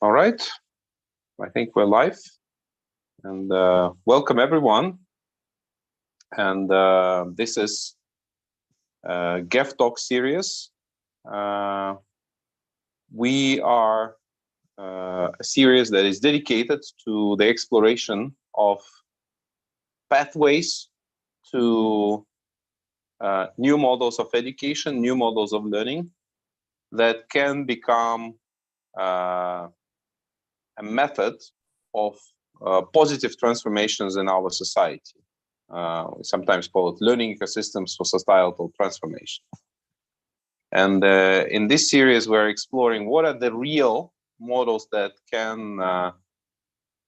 All right, I think we're live, and welcome everyone. And this is GEF Talk series. We are a series that is dedicated to the exploration of pathways to new models of education, new models of learning that can become a method of positive transformations in our society. We sometimes call it learning ecosystems for societal transformation. And in this series, we're exploring what are the real models that can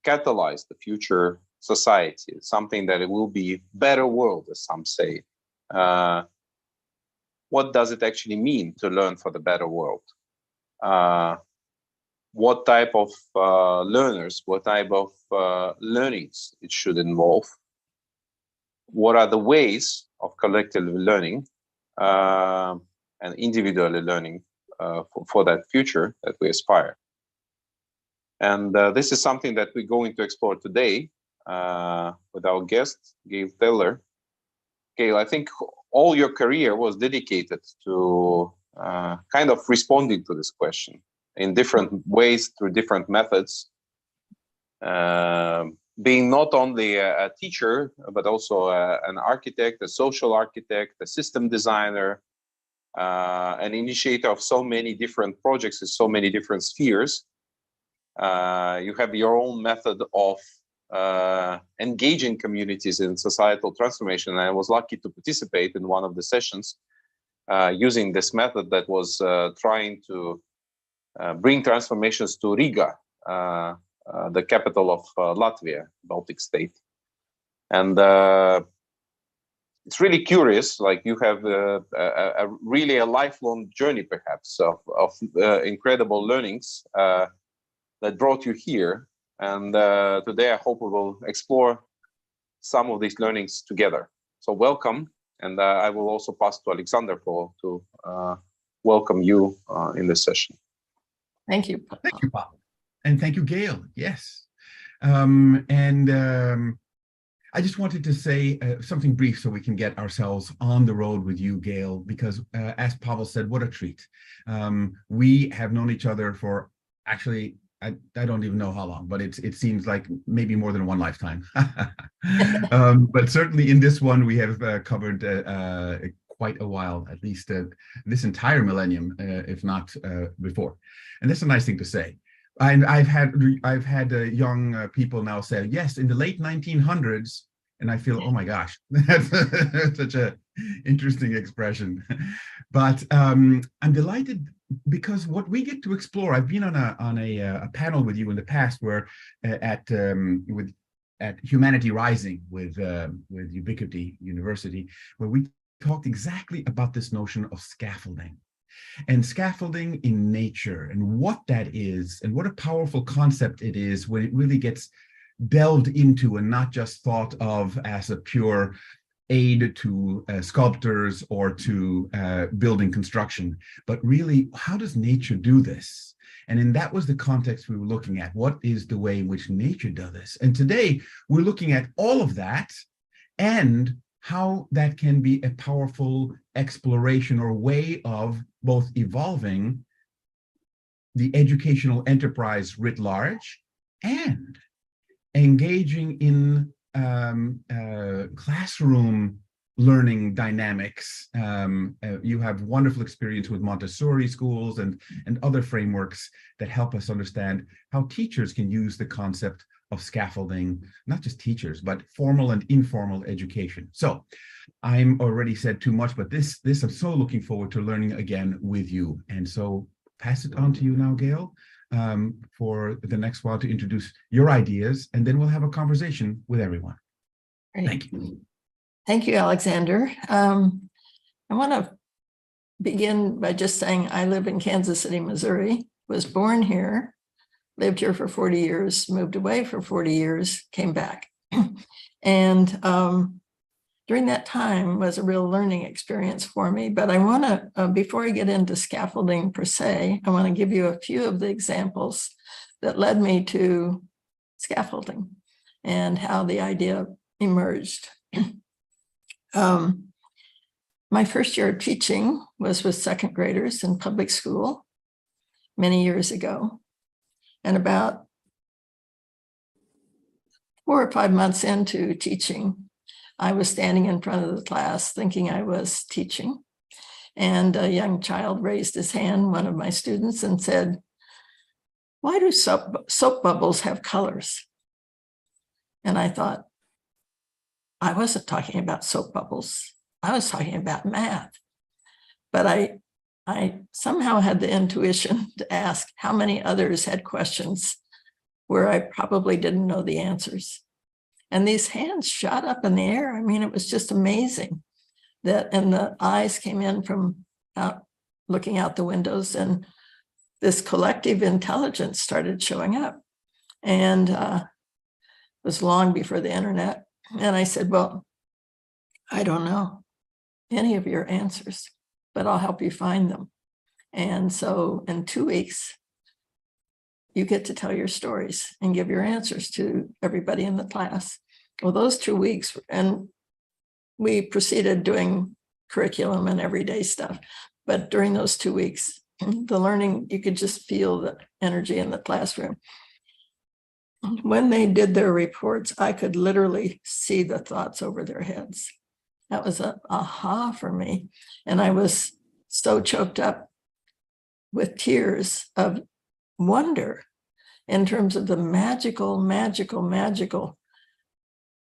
catalyze the future society, something that it will be a better world, as some say. What does it actually mean to learn for the better world? What type of learners, what type of learnings it should involve? What are the ways of collectively learning and individually learning for that future that we aspire? And this is something that we're going to explore today with our guest, Gail Taylor. Gail, I think all your career was dedicated to kind of responding to this question in different ways, through different methods, being not only a teacher, but also an architect, a social architect, a system designer, an initiator of so many different projects in so many different spheres. You have your own method of engaging communities in societal transformation. And I was lucky to participate in one of the sessions using this method that was trying to bring transformations to Riga, the capital of Latvia, Baltic state. And it's really curious, like you have really a lifelong journey, perhaps, of incredible learnings that brought you here. And today I hope we will explore some of these learnings together. So welcome. And I will also pass to Alexander to welcome you in this session. Thank you. Thank you, Pavel. And thank you, Gail. Yes. I just wanted to say something brief so we can get ourselves on the road with you, Gail, because as Pavel said, what a treat. We have known each other for actually, I don't even know how long, but it seems like maybe more than one lifetime. But certainly in this one, we have covered quite a while, at least this entire millennium, if not before. And that's a nice thing to say. And I've had young people now say, yes, in the late 1900s, and I feel, oh my gosh, that's such a interesting expression. But I'm delighted because what we get to explore, I've been on a panel with you in the past where at Humanity Rising with Ubiquity University, where we talked exactly about this notion of scaffolding. And scaffolding in nature and what that is and what a powerful concept it is when it really gets delved into and not just thought of as a pure aid to sculptors or to building construction, but really how does nature do this? And that was the context we were looking at. What is the way in which nature does this? And today we're looking at all of that and how that can be a powerful exploration or way of both evolving the educational enterprise writ large and engaging in classroom learning dynamics. You have wonderful experience with Montessori schools and other frameworks that help us understand how teachers can use the concept of scaffolding, not just teachers, but formal and informal education. So I'm already said too much, but this I'm so looking forward to learning again with you. And so pass it on to you now, Gail, for the next while to introduce your ideas, and then we'll have a conversation with everyone. Great. Thank you. Thank you, Alexander. I want to begin by just saying I live in Kansas City, Missouri, was born here, lived here for 40 years, moved away for 40 years, came back. And during that time was a real learning experience for me. But I want to, before I get into scaffolding per se, I want to give you a few of the examples that led me to scaffolding and how the idea emerged. My first year of teaching was with second graders in public school many years ago. And about 4 or 5 months into teaching, I was standing in front of the class thinking I was teaching. And a young child raised his hand, one of my students, and said, "Why do soap bubbles have colors?" And I thought, I wasn't talking about soap bubbles. I was talking about math. But I somehow had the intuition to ask how many others had questions where I probably didn't know the answers. And these hands shot up in the air. I mean, it was just amazing that, and the eyes came in from out, looking out the windows, and this collective intelligence started showing up. And it was long before the internet. And I said, "Well, I don't know any of your answers, but I'll help you find them." And so in 2 weeks, you get to tell your stories and give your answers to everybody in the class. Well, those 2 weeks, and we proceeded doing curriculum and everyday stuff. But during those 2 weeks, the learning, you could just feel the energy in the classroom. When they did their reports, I could literally see the thoughts over their heads. That was an aha for me. And I was so choked up with tears of wonder in terms of the magical, magical, magical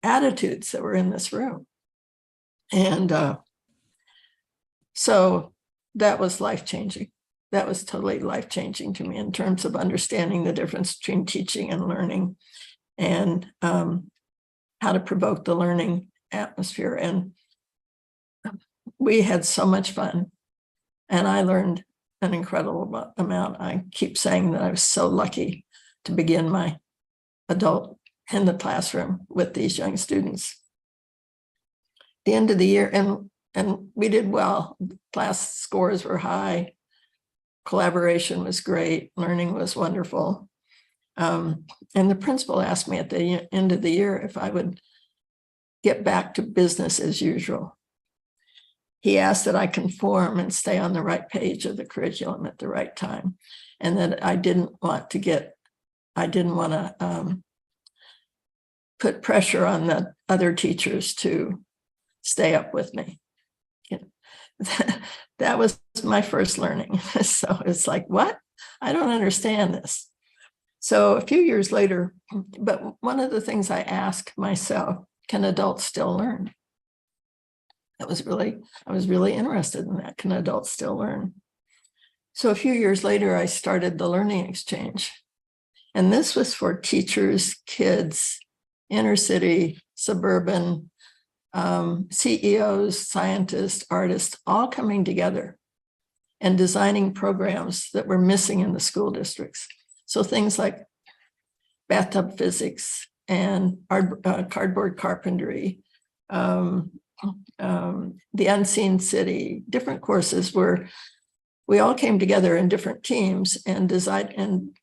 attitudes that were in this room. And so that was life-changing. That was totally life-changing to me in terms of understanding the difference between teaching and learning, and how to provoke the learning atmosphere. And we had so much fun, and I learned an incredible amount. I keep saying that I was so lucky to begin my adult in the classroom with these young students. The end of the year, and we did well. Class scores were high. Collaboration was great. Learning was wonderful. And the principal asked me at the end of the year if I would get back to business as usual. He asked that I conform and stay on the right page of the curriculum at the right time, and that I didn't want to put pressure on the other teachers to stay up with me. You know, that was my first learning. So it's like, what? I don't understand this. So a few years later, but one of the things I asked myself, can adults still learn? I was really interested in that. Can adults still learn? So a few years later, I started the Learning Exchange. And this was for teachers, kids, inner city, suburban, CEOs, scientists, artists, all coming together and designing programs that were missing in the school districts. So things like bathtub physics and cardboard carpentry, the unseen city, different courses where we all came together in different teams and designed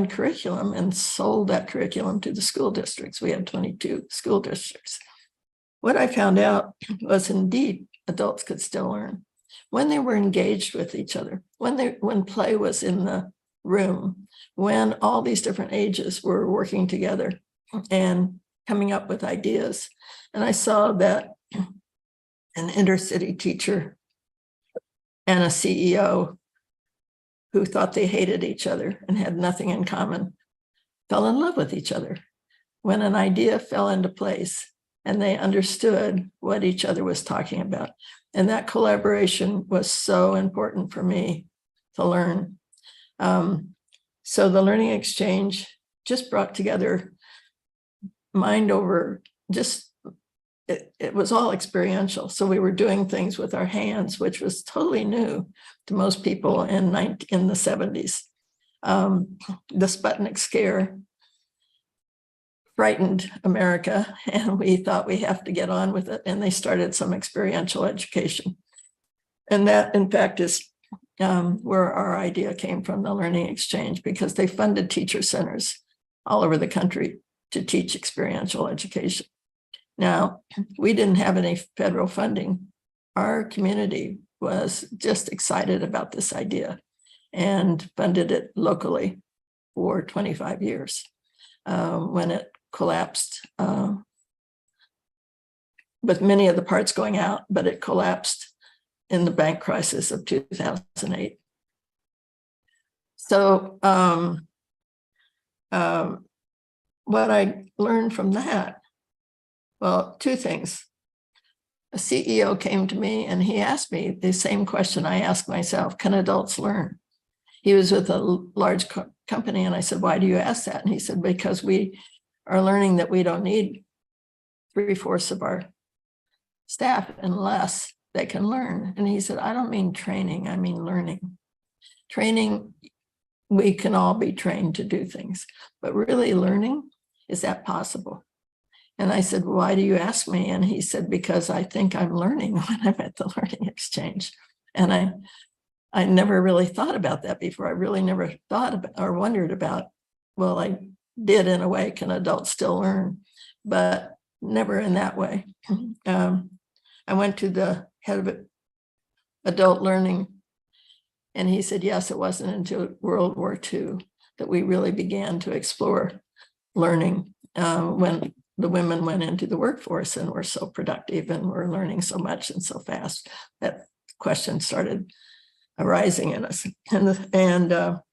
curriculum and sold that curriculum to the school districts. We had 22 school districts. What I found out was indeed adults could still learn when they were engaged with each other, when play was in the room, when all these different ages were working together and coming up with ideas. And I saw that an inner city teacher and a CEO who thought they hated each other and had nothing in common fell in love with each other when an idea fell into place and they understood what each other was talking about. And that collaboration was so important for me to learn. So the Learning Exchange just brought together mind over, it was all experiential. So we were doing things with our hands, which was totally new to most people in the 70s. The Sputnik scare frightened America, and we thought we have to get on with it. And they started some experiential education. And that, in fact, is where our idea came from, the Learning Exchange, because they funded teacher centers all over the country to teach experiential education. Now, we didn't have any federal funding. Our community was just excited about this idea and funded it locally for 25 years. When it collapsed, with many of the parts going out, but it collapsed in the bank crisis of 2008. So what I learned from that, well, two things. A CEO came to me and he asked me the same question I asked myself: can adults learn? He was with a large company, and I said, why do you ask that? And he said, because we are learning that we don't need 3/4 of our staff unless they can learn. And he said, I don't mean training, I mean learning. Training, we can all be trained to do things, but really learning, is that possible? And I said, why do you ask me? And he said, because I think I'm learning when I'm at the Learning Exchange. And I never really thought about that before. I really never thought about or wondered about, well, I did in a way, can adults still learn? But never in that way. I went to the head of adult learning, and he said, yes, it wasn't until World War II that we really began to explore learning, when the women went into the workforce and were so productive and were learning so much and so fast. That question started arising in us. And the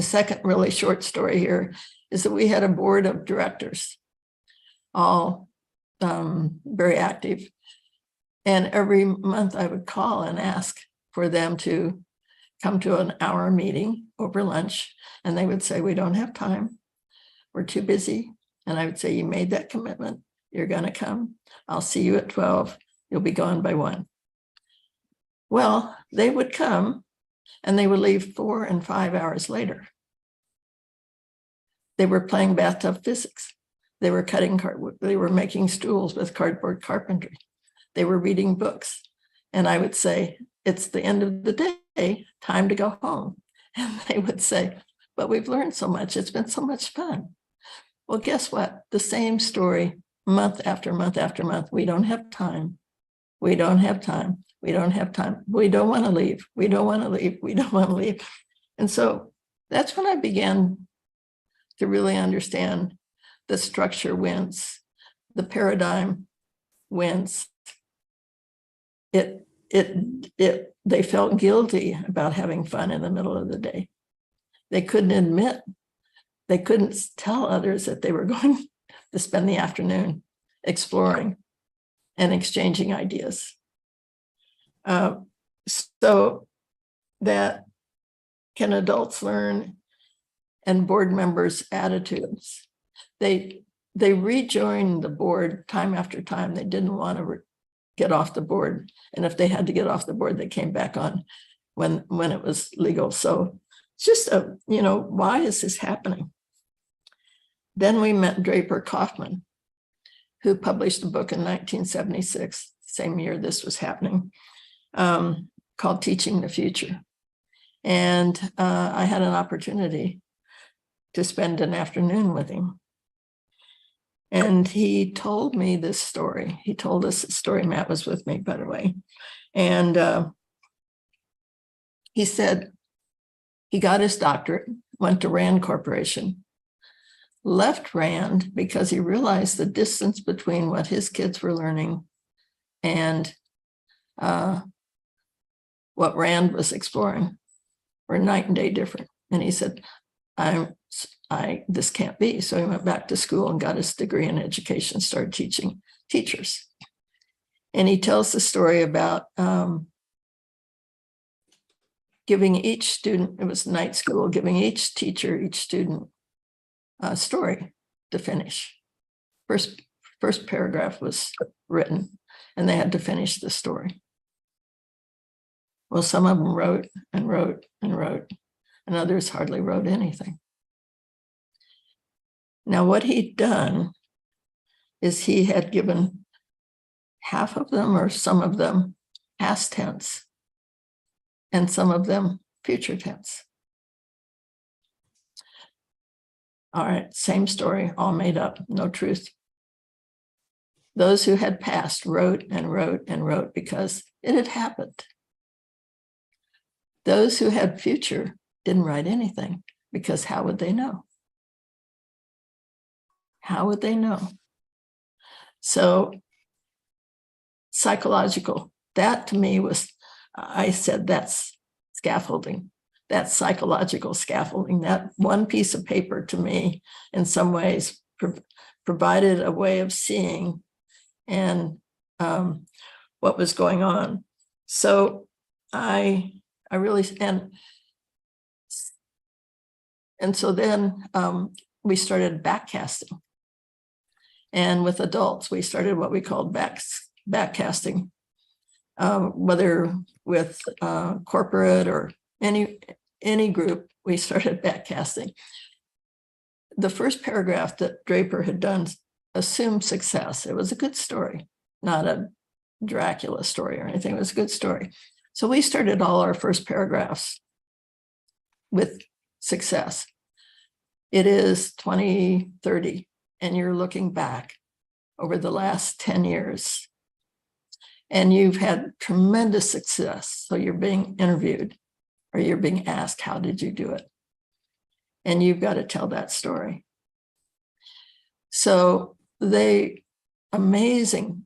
second really short story here is that we had a board of directors, all very active. And every month I would call and ask for them to come to an hour meeting over lunch. And they would say, we don't have time. We're too busy. And I would say, you made that commitment. You're going to come. I'll see you at 12. You'll be gone by 1. Well, they would come and they would leave 4 and 5 hours later. They were playing bathtub physics. They were cutting cardboard. They were making stools with cardboard carpentry. They were reading books. And I would say, it's the end of the day, time to go home. And they would say, but we've learned so much. It's been so much fun. Well, guess what? The same story month after month after month. We don't have time. We don't have time. We don't have time. We don't want to leave. We don't want to leave. We don't want to leave. And so that's when I began to really understand the structure wins, the paradigm wins. They felt guilty about having fun in the middle of the day. They couldn't admit, they couldn't tell others that they were going to spend the afternoon exploring and exchanging ideas. So that can adults learn, and board members' attitudes. They rejoined the board time after time. They didn't want to get off the board. And if they had to get off the board, they came back on when it was legal. So it's just, why is this happening? Then we met Draper Kaufman, who published a book in 1976, same year this was happening, called Teaching the Future. And I had an opportunity to spend an afternoon with him. And he told me this story. He told us the story. Matt was with me, by the way. And he said he got his doctorate, went to Rand Corporation, left Rand because he realized the distance between what his kids were learning and what Rand was exploring were night and day different. And he said, this can't be. So he went back to school and got his degree in education, started teaching teachers. And he tells the story about giving each student, it was night school, giving each teacher, each student a story to finish. First paragraph was written and they had to finish the story. Well, some of them wrote and wrote and wrote, and others hardly wrote anything. Now, what he'd done is he had given half of them or some of them past tense and some of them future tense. All right, same story, all made up, no truth. Those who had passed wrote and wrote and wrote because it had happened. Those who had future didn't write anything because how would they know? How would they know? So psychological, that to me was, I said that's scaffolding. That's psychological scaffolding. That one piece of paper to me in some ways provided a way of seeing and what was going on. So I really, and so then we started backcasting. And with adults, we started what we called backcasting, whether with corporate or any group, we started backcasting. The first paragraph that Draper had done assumed success. It was a good story, not a Dracula story or anything. It was a good story. So we started all our first paragraphs with success. It is 2030, and you're looking back over the last 10 years, and you've had tremendous success. So you're being interviewed or you're being asked, how did you do it? And you've got to tell that story. So amazing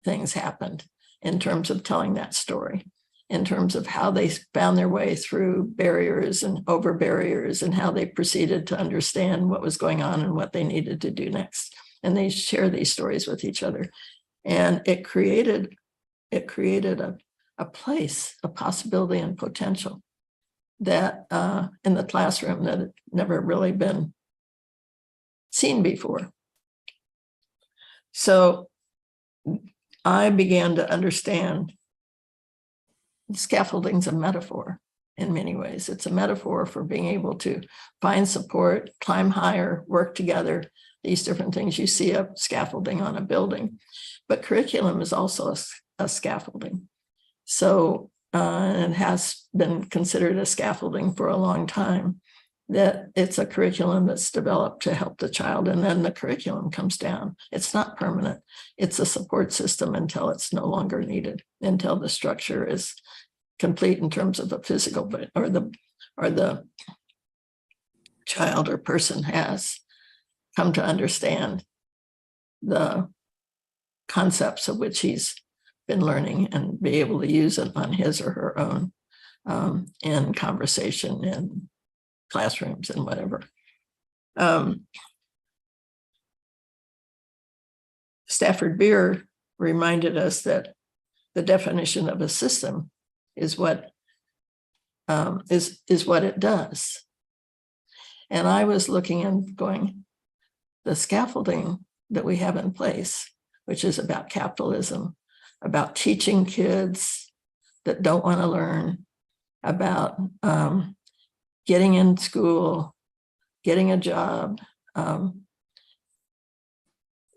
things happened in terms of telling that story, in terms of how they found their way through barriers and over barriers and how they proceeded to understand what was going on and what they needed to do next. And they share these stories with each other. And it created a place, a possibility and potential that in the classroom that had never really been seen before. So I began to understand scaffolding's a metaphor in many ways. It's a metaphor for being able to find support, climb higher, work together, these different things. You see a scaffolding on a building, but curriculum is also a scaffolding. So it has been considered a scaffolding for a long time, that it's a curriculum that's developed to help the child, and then the curriculum comes down. It's not permanent. It's a support system until it's no longer needed, until the structure is complete in terms of the physical, or the child or person has come to understand the concepts of which he's been learning and be able to use it on his or her own in conversation and classrooms and whatever. Stafford Beer reminded us that the definition of a system is what is what it does. And I was looking and going, the scaffolding that we have in place, which is about capitalism, about teaching kids that don't want to learn, about getting in school, getting a job,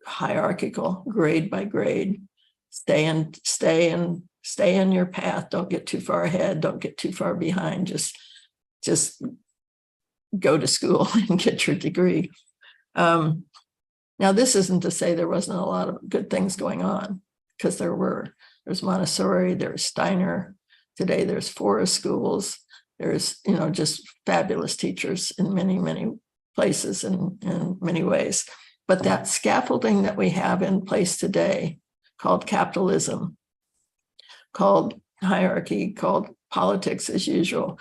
hierarchical, grade by grade, stay in your path, don't get too far ahead, don't get too far behind, just go to school and get your degree. Now, this isn't to say there wasn't a lot of good things going on, because there's Montessori, there's Steiner, today there's forest schools, there's, just fabulous teachers in many, many places and in many ways. But that scaffolding that we have in place today, called capitalism, called hierarchy, called politics as usual,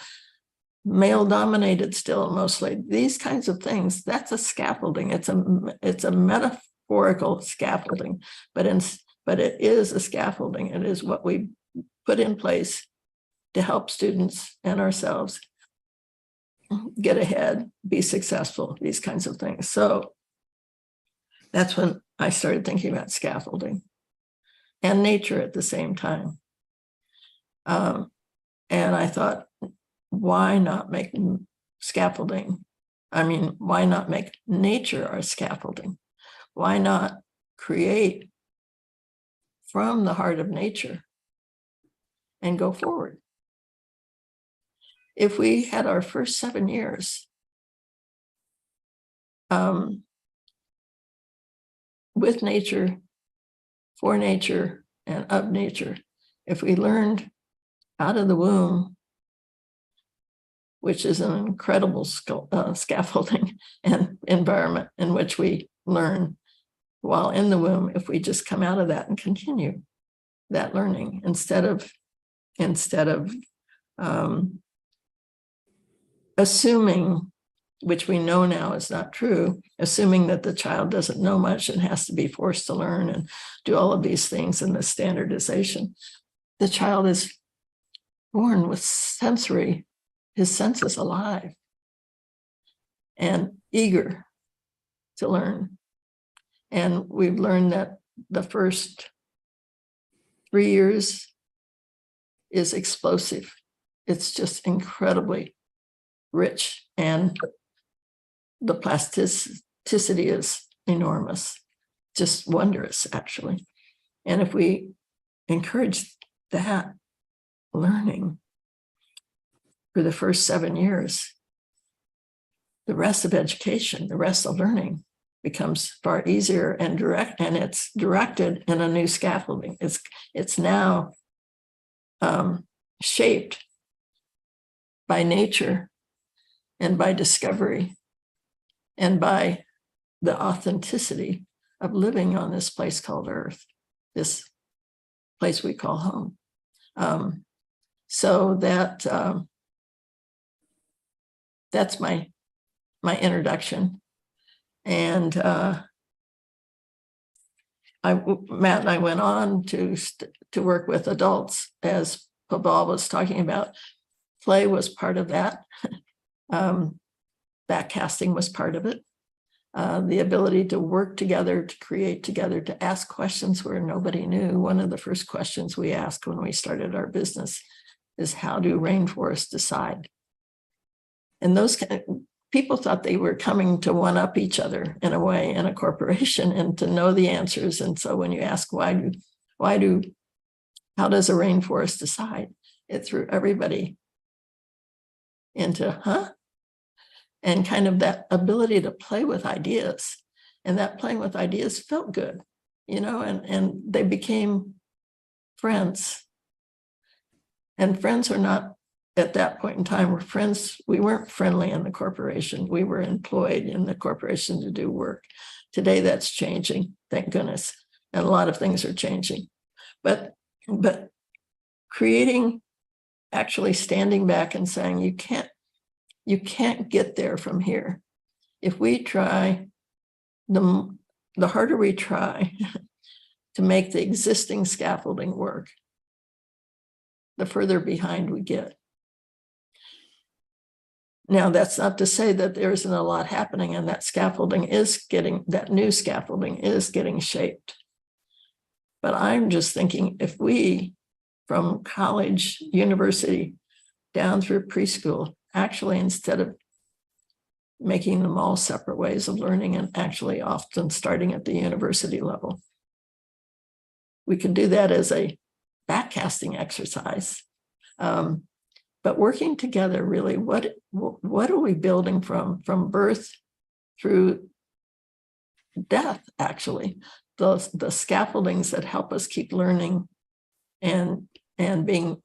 male-dominated still mostly, these kinds of things, that's a scaffolding. It's a metaphorical scaffolding, but it is a scaffolding. It is what we put in place to help students and ourselves get ahead, be successful, these kinds of things. So that's when I started thinking about scaffolding and nature at the same time. And I thought, why not make scaffolding? Why not make nature our scaffolding? Why not create from the heart of nature and go forward. If we had our first 7 years with nature, for nature, and of nature, if we learned out of the womb, which is an incredible scaffolding and environment in which we learn while in the womb, if we just come out of that and continue that learning instead of assuming, which we know now is not true, assuming that the child doesn't know much and has to be forced to learn and do all of these things in the standardization. The child is born with sensory, his senses alive and eager to learn. And we've learned that the first 3 years is explosive. It's just incredibly rich, and the plasticity is enormous, just wondrous, actually. And if we encourage that learning for the first 7 years, the rest of education, the rest of learning becomes far easier and direct, and it's directed in a new scaffolding. It's now shaped by nature and by discovery and by the authenticity of living on this place called Earth, this place we call home. So that's my introduction. And Matt and I went on to work with adults, as Pavel was talking about. Play was part of that. Backcasting was part of it. The ability to work together, to create together, to ask questions where nobody knew. One of the first questions we asked when we started our business is, how do rainforests decide? And those people thought they were coming to one up each other in a way in a corporation and to know the answers. And so when you ask how does a rainforest decide? It threw everybody into, and kind of that ability to play with ideas. And that playing with ideas felt good, and they became friends. And friends are not, at that point in time, we're friends. We weren't friendly in the corporation. We were employed in the corporation to do work. Today, that's changing, thank goodness. And a lot of things are changing. But creating, actually standing back and saying, you can't get there from here. If we try, the harder we try to make the existing scaffolding work, the further behind we get. Now, that's not to say that there isn't a lot happening, and that new scaffolding is getting shaped. But I'm just thinking, if we, from college, university, down through preschool, actually, instead of making them all separate ways of learning and actually often starting at the university level, we could do that as a backcasting exercise. But working together, really, what are we building from birth through death, actually? The scaffoldings that help us keep learning and being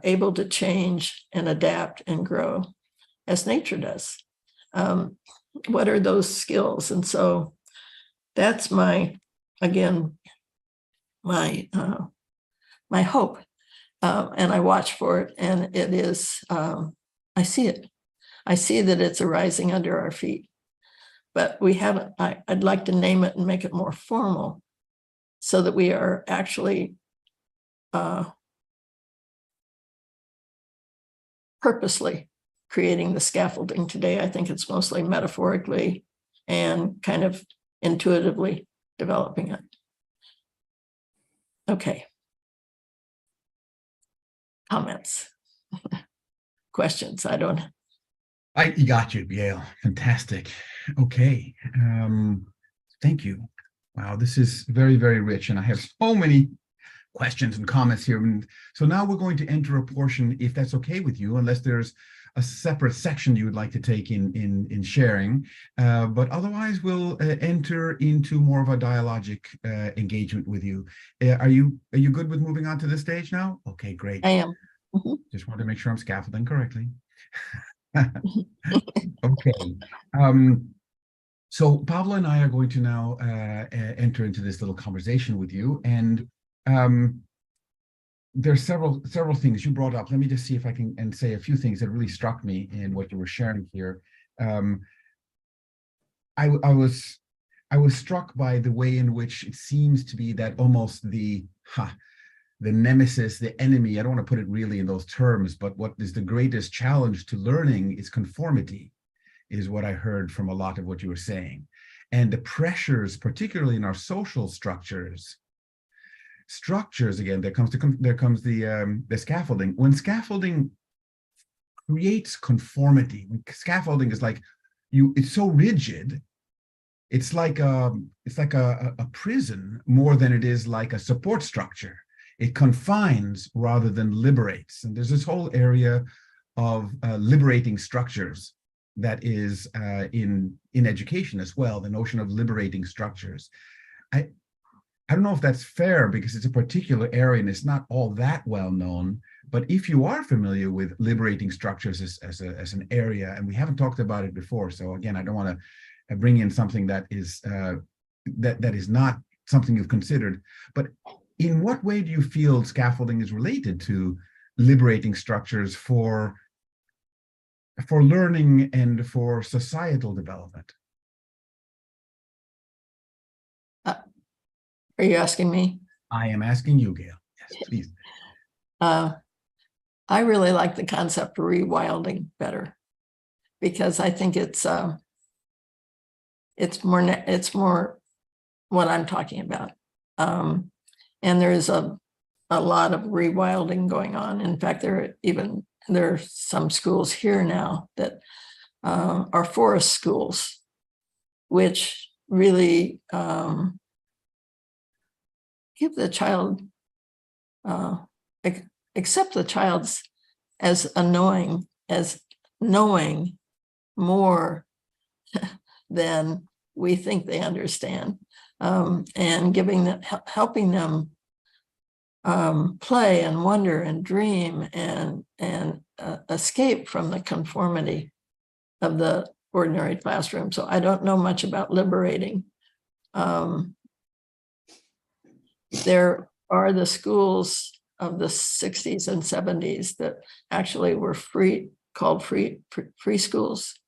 able to change and adapt and grow as nature does. What are those skills? And so that's my hope. And I watch for it, and it is, I see it. I see that it's arising under our feet, but we haven't, I'd like to name it and make it more formal so that we are actually purposely creating the scaffolding today. I think it's mostly metaphorically and kind of intuitively developing it. Okay. Comments, questions? You got you, Gail. Fantastic. Okay. Thank you. Wow, this is very, very rich. And I have so many questions and comments here. And so now we're going to enter a portion, if that's okay with you, unless there's a separate section you would like to take in sharing. But otherwise, we'll enter into more of a dialogic engagement with you. Are you good with moving on to this stage now? Okay, great. I am. Just want to make sure I'm scaffolding correctly. Okay. So Pablo and I are going to now enter into this little conversation with you, and there's several things you brought up. Let me just see if I can say a few things that really struck me in what you were sharing here. I was struck by the way in which it seems to be that almost the nemesis, the enemy, I don't want to put it really in those terms, but what is the greatest challenge to learning is conformity, is what I heard from a lot of what you were saying. And the pressures, particularly in our social structures, again, there comes the scaffolding. When scaffolding creates conformity, when scaffolding is like it's so rigid, it's like a prison more than it is like a support structure. It confines rather than liberates. And there's this whole area of liberating structures that is in education as well, the notion of liberating structures. I don't know if that's fair because it's a particular area and it's not all that well known, but if you are familiar with liberating structures as an area, and we haven't talked about it before, so again, I don't want to bring in something that is that is not something you've considered, but in what way do you feel scaffolding is related to liberating structures for learning and for societal development? Are you asking me? I am asking you, Gail. Yes, please. I really like the concept of rewilding better because I think it's more what I'm talking about. And there's a lot of rewilding going on. In fact, there are some schools here now that are forest schools, which really give the child, accept the child as knowing more than we think they understand, and helping them play and wonder and dream and escape from the conformity of the ordinary classroom. So I don't know much about liberating. There are the schools of the 60s and 70s that actually were called free schools,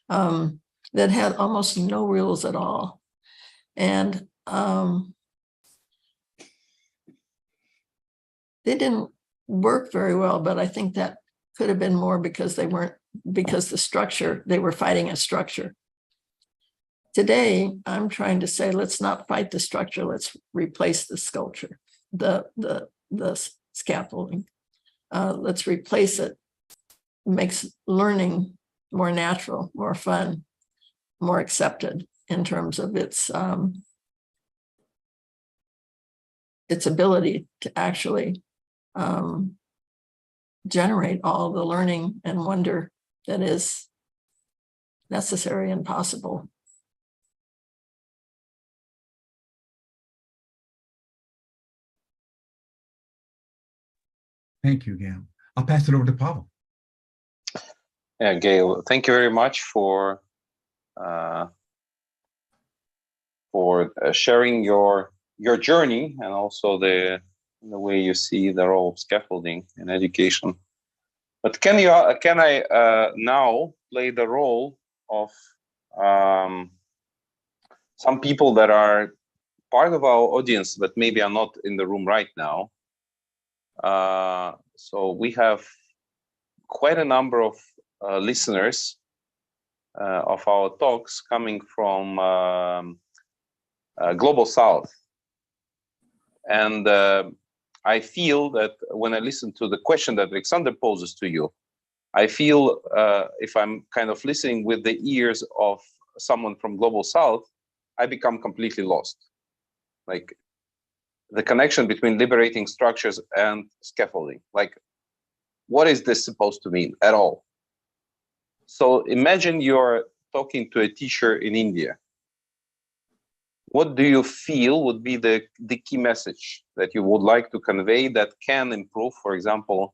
that had almost no rules at all. And they didn't work very well, but I think that could have been more because they were fighting a structure. Today, I'm trying to say, let's not fight the structure, let's replace the sculpture, the scaffolding. Let's replace it. It makes learning more natural, more fun, more accepted in terms of its ability to actually generate all the learning and wonder that is necessary and possible. Thank you, Gail. I'll pass it over to Pavel. Yeah, Gail, thank you very much for sharing your journey and also the way you see the role of scaffolding in education. But can I now play the role of some people that are part of our audience but maybe are not in the room right now? So we have quite a number of listeners of our talks coming from Global South. And I feel that when I listen to the question that Alexander poses to you, I feel if I'm kind of listening with the ears of someone from Global South, I become completely lost. Like, the connection between liberating structures and scaffolding. Like, what is this supposed to mean at all? So imagine you're talking to a teacher in India. What do you feel would be the key message that you would like to convey that can improve, for example,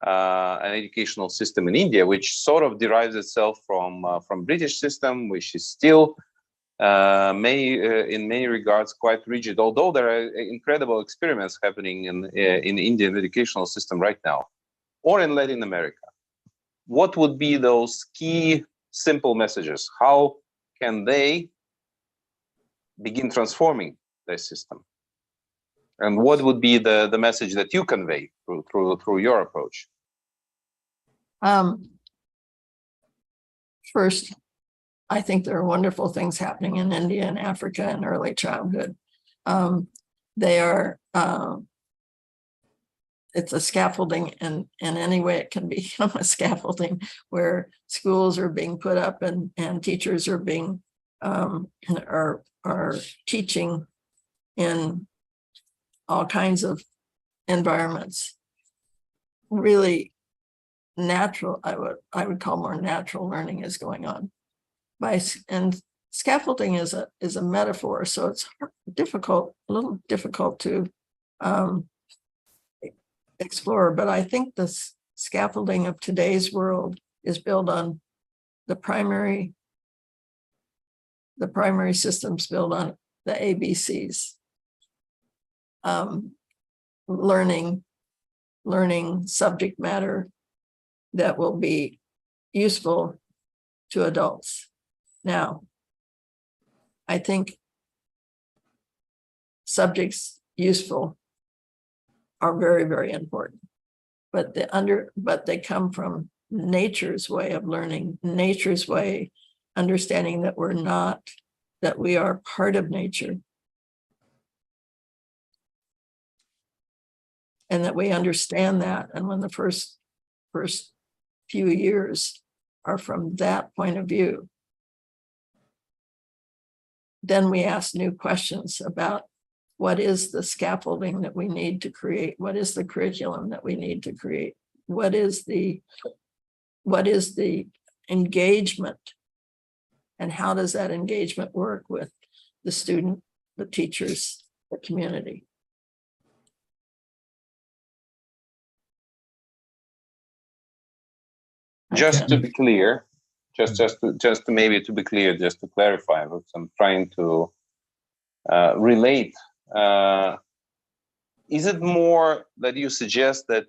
an educational system in India, which sort of derives itself from British system, which is still in many regards quite rigid, although there are incredible experiments happening in the Indian educational system right now, or in Latin America. What would be those key simple messages? How can they begin transforming their system? And what would be the message that you convey through your approach? First, I think there are wonderful things happening in India and Africa in early childhood. It's a scaffolding, and in any way it can become a scaffolding where schools are being put up and teachers are being are teaching in all kinds of environments. Really natural, I would call more natural learning is going on. And scaffolding is a metaphor, so it's a little difficult to explore. But I think the scaffolding of today's world is built on the primary systems built on the ABCs. Learning subject matter that will be useful to adults. Now, I think subjects useful are very, very important, but they come from nature's way of learning, nature's way, understanding that we are part of nature, and that we understand that. And when the first few years are from that point of view, then we ask new questions about what is the scaffolding that we need to create? What is the curriculum that we need to create? What is the engagement? And how does that engagement work with the student, the teachers, the community? Just to be clear, just to maybe to be clear, just to clarify, what I'm trying to relate. Is it more that you suggest that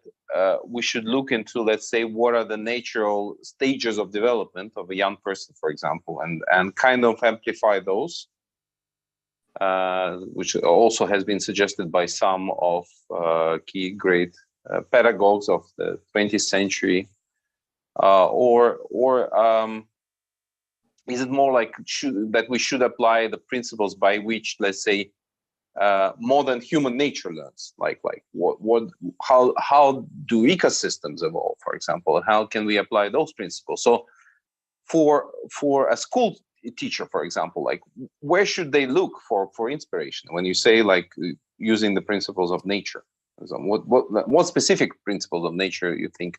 we should look into, let's say, what are the natural stages of development of a young person, for example, and kind of amplify those, which also has been suggested by some of key great pedagogues of the 20th century, or is it more like that we should apply the principles by which, let's say, modern human nature learns, like how do ecosystems evolve, for example, and how can we apply those principles? So for a school teacher, for example, like where should they look for inspiration when you say like using the principles of nature? So what specific principles of nature you think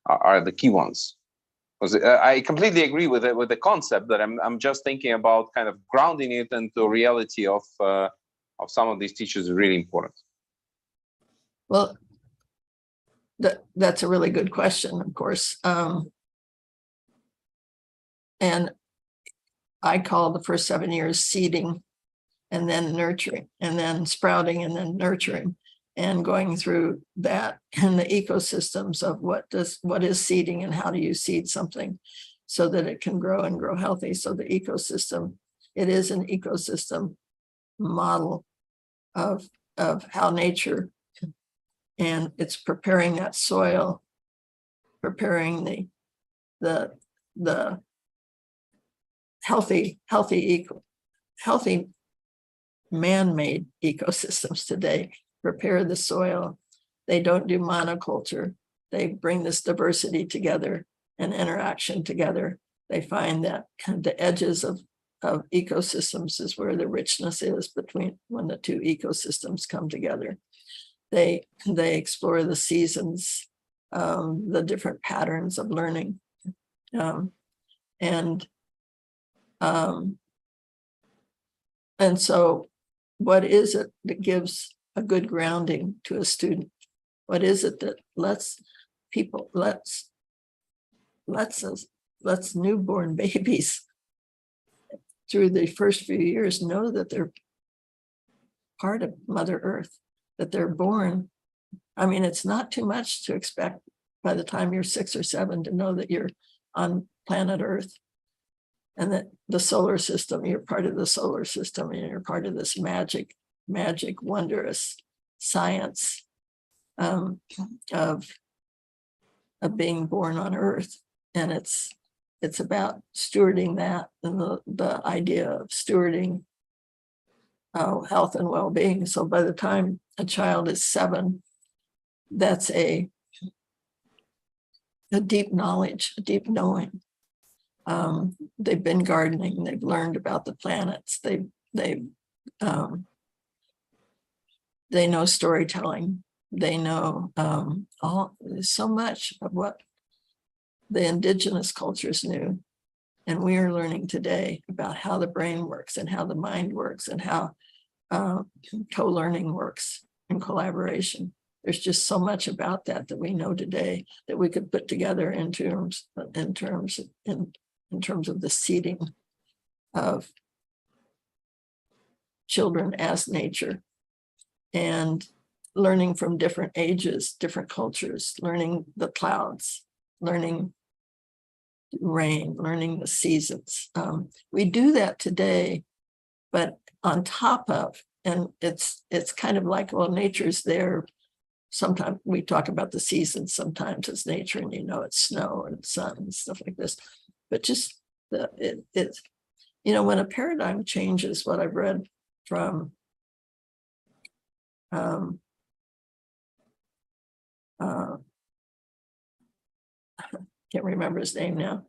are the key ones? Because I completely agree with the concept, that I'm just thinking about kind of grounding it into reality of some of these teachers is really important. Well, that's a really good question, of course. And I call the first 7 years seeding, and then nurturing, and then sprouting, and then nurturing, and going through that and the ecosystems of what is seeding and how do you seed something so that it can grow and grow healthy. So the ecosystem, it is an ecosystem model of how nature, and it's preparing that soil, preparing the healthy man-made ecosystems today. Prepare the soil. They don't do monoculture. They bring this diversity together and interaction together. They find that the edges of of ecosystems is where the richness is between when the two ecosystems come together. They explore the seasons, the different patterns of learning, and so what is it that gives a good grounding to a student? What is it that lets newborn babies through the first few years know that they're part of Mother Earth, that they're born? I mean, it's not too much to expect by the time you're 6 or 7 to know that you're on planet Earth, and that the solar system, you're part of the solar system, and you're part of this magic, wondrous science of being born on Earth. And it's about stewarding that, and the idea of stewarding health and well-being. So by the time a child is 7, that's a deep knowledge, a deep knowing. They've been gardening, they've learned about the planets, they know storytelling, they know so much of what the indigenous cultures knew. And we are learning today about how the brain works and how the mind works and how co-learning works and collaboration. There's just so much about that we know today that we could put together in terms of the seeding of children as nature, and learning from different ages, different cultures, learning the clouds, learning rain, learning the seasons. We do that today, but on top of, and it's kind of like, well, nature's there. Sometimes we talk about the seasons sometimes as nature, and it's snow and sun and stuff like this. But just it's when a paradigm changes, what I've read from can't remember his name now.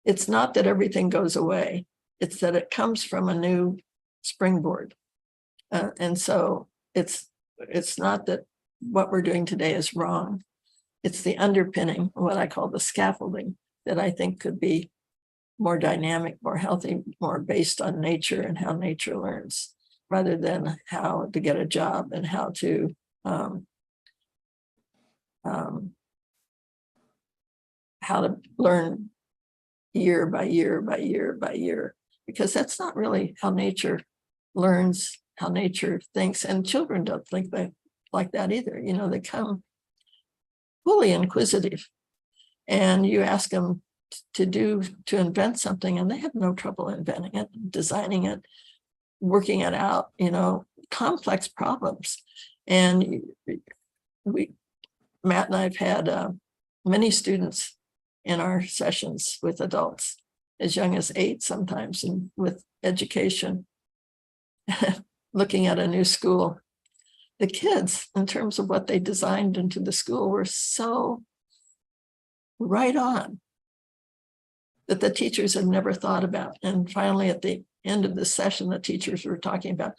It's not that everything goes away. It's that it comes from a new springboard. And so it's not that what we're doing today is wrong. It's the underpinning, what I call the scaffolding, that I think could be more dynamic, more healthy, more based on nature and how nature learns, rather than how to get a job and how to learn year by year by year by year, because that's not really how nature learns, how nature thinks. And children don't think like that either. They come fully inquisitive, and you ask them to invent something, and they have no trouble inventing it, designing it, working it out, complex problems. And Matt and I've had many students in our sessions with adults as young as 8 sometimes, and with education, looking at a new school. The kids, in terms of what they designed into the school, were so right on that the teachers had never thought about. And finally, at the end of the session, the teachers were talking about,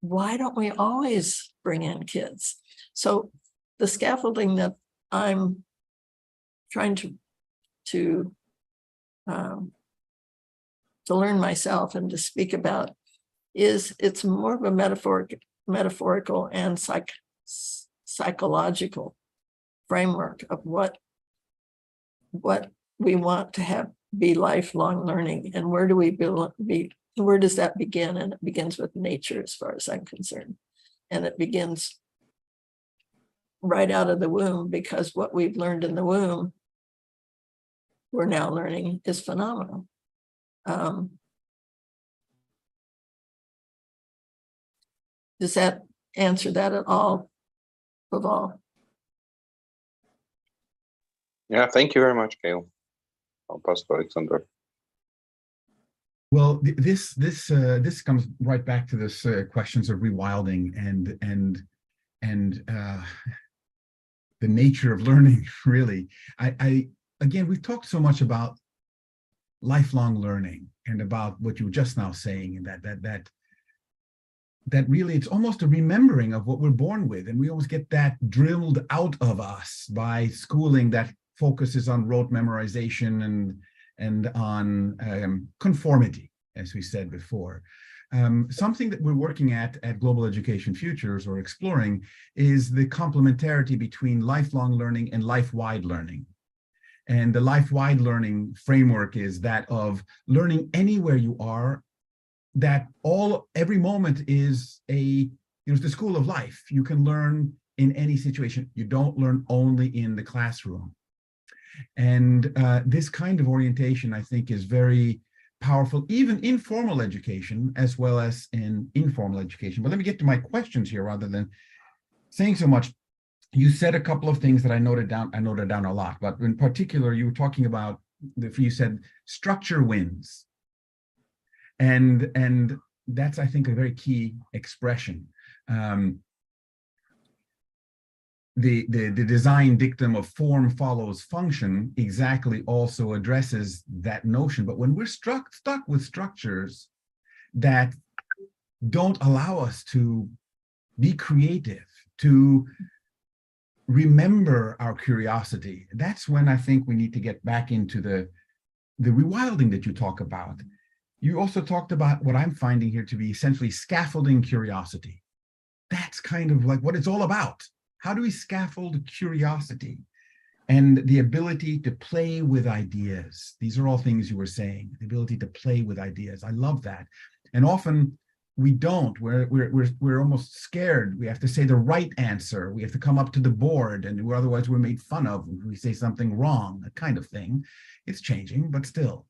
why don't we always bring in kids? So the scaffolding that I'm trying to learn myself and to speak about it's more of a metaphorical and psychological framework of what we want to have be lifelong learning, and where does that begin? And it begins with nature, as far as I'm concerned, and it begins right out of the womb, because what we've learned in the womb, we're now learning, is phenomenal. Does that answer that at all, Pavel? Yeah, thank you very much, Gail. I'll pass to Alexander. Well, this comes right back to this questions of rewilding and the nature of learning. Really, I again, we've talked so much about lifelong learning and about what you were just now saying, and that really it's almost a remembering of what we're born with, and we always get that drilled out of us by schooling that focuses on rote memorization and on conformity, as we said before. Something that we're working at Global Education Futures, or exploring, is the complementarity between lifelong learning and life-wide learning. And the life-wide learning framework is that of learning anywhere you are, that every moment is the school of life. You can learn in any situation. You don't learn only in the classroom. And this kind of orientation, I think, is very powerful, even in formal education as well as in informal education. But let me get to my questions here rather than saying so much. You said a couple of things that I noted down. I noted down a lot, but in particular, you were talking about you said structure wins, and that's, I think, a very key expression. The design dictum of form follows function exactly also addresses that notion. But when we're stuck with structures that don't allow us to be creative, to remember our curiosity, that's when I think we need to get back into the rewilding that you talk about. You also talked about what I'm finding here to be essentially scaffolding curiosity. That's kind of like what it's all about. How do we scaffold curiosity and the ability to play with ideas? These are all things you were saying, the ability to play with ideas. I love that. And often we don't. We're almost scared. We have to say the right answer. We have to come up to the board, and otherwise we're made fun of if we say something wrong, that kind of thing. It's changing, but still.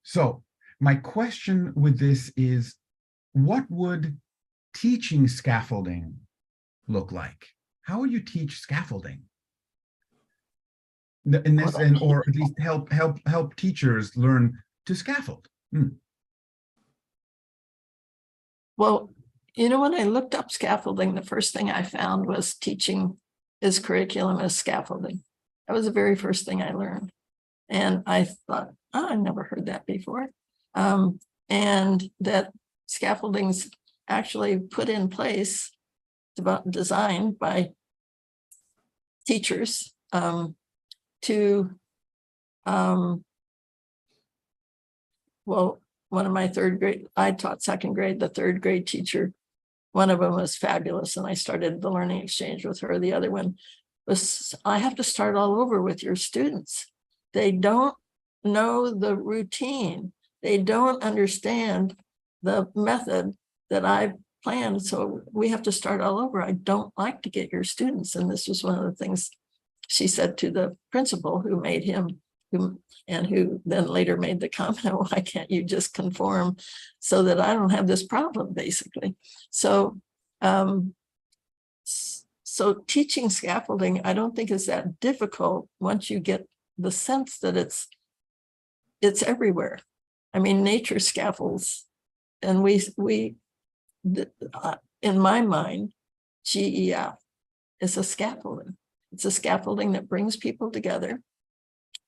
So my question with this is, what would teaching scaffolding look like? How would you teach scaffolding? In this, or at least help teachers learn to scaffold. Well, when I looked up scaffolding, the first thing I found was teaching is curriculum as scaffolding. That was the very first thing I learned. And I thought, oh, I never heard that before. And that scaffolding's actually put in place, designed by teachers to, well, one of my third grade, I taught second grade, the third grade teacher, one of them was fabulous, and I started the learning exchange with her. The other one was, I have to start all over with your students. They don't know the routine. They don't understand the method that I've planned, so we have to start all over. I don't like to get your students. And this was one of the things she said to the principal who made him, who then later made the comment, why can't you just conform so that I don't have this problem, basically. So teaching scaffolding, I don't think is that difficult once you get the sense that it's everywhere. I mean, nature scaffolds, and we in my mind, GEF is a scaffolding. It's a scaffolding that brings people together,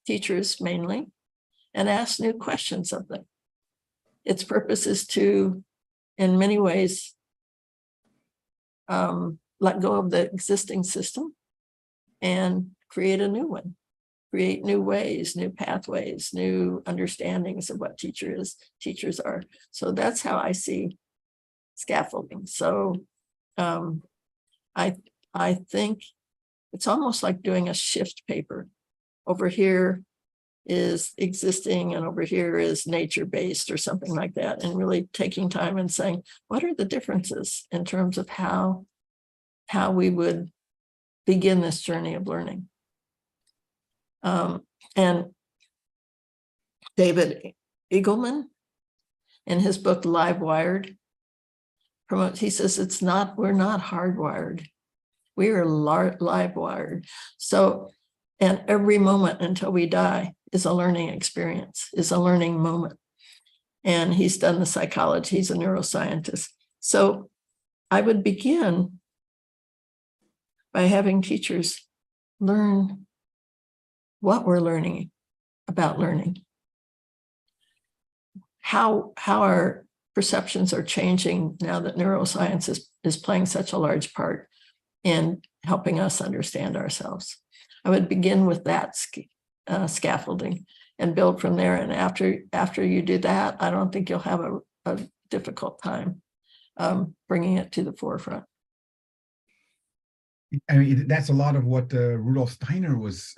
teachers mainly, and asks new questions of them. Its purpose is to, in many ways, let go of the existing system and create a new one, create new ways, new pathways, new understandings of what teachers are. So that's how I see scaffolding. So I think it's almost like doing a shift paper. Over here is existing and over here is nature-based or something like that, and really taking time and saying, what are the differences in terms of how we would begin this journey of learning? And David Eagleman, in his book Live Wired, he says we're not hardwired, we are live wired. So, and every moment until we die is a learning experience, is a learning moment. And he's done the psychology, he's a neuroscientist. So I would begin by having teachers learn what we're learning about learning. how our perceptions are changing now that neuroscience is playing such a large part in helping us understand ourselves. I would begin with that scaffolding and build from there. And after you do that, I don't think you'll have a difficult time bringing it to the forefront. I mean, that's a lot of what Rudolf Steiner was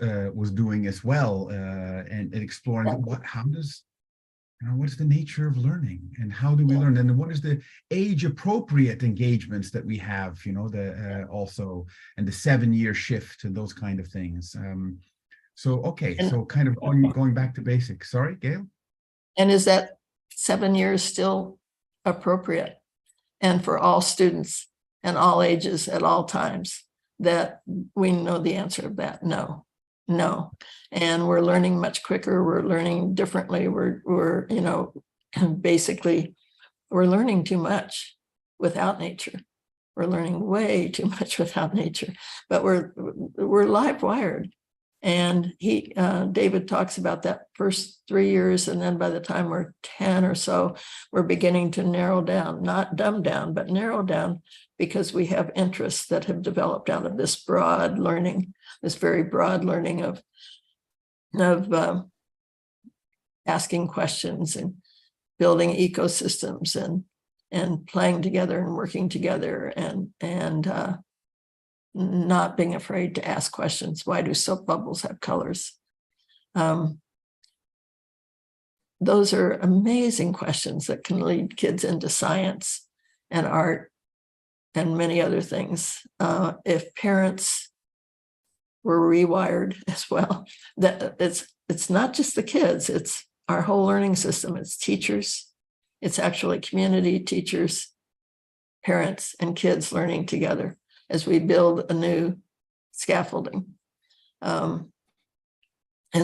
doing as well, and exploring what is the nature of learning, and how do we learn, and what is the age-appropriate engagements that we have, also, and the 7-year shift and those kind of things. So kind of going back to basics. Sorry, Gail? And is that 7 years still appropriate? And for all students and all ages at all times? That we know the answer of that, no. And we're learning much quicker, we're learning differently, we're basically we're learning too much without nature. We're learning way too much without nature, but we're live wired. And David talks about that first 3 years, and then by the time we're 10 or so, we're beginning to narrow down, not dumb down, but narrow down, because we have interests that have developed out of this broad learning, this very broad learning of asking questions and building ecosystems and playing together and working together and not being afraid to ask questions. Why do soap bubbles have colors? Those are amazing questions that can lead kids into science and art and many other things. If parents were rewired as well, that it's not just the kids, it's our whole learning system. It's teachers, it's actually community, teachers, parents, and kids learning together as we build a new scaffolding. And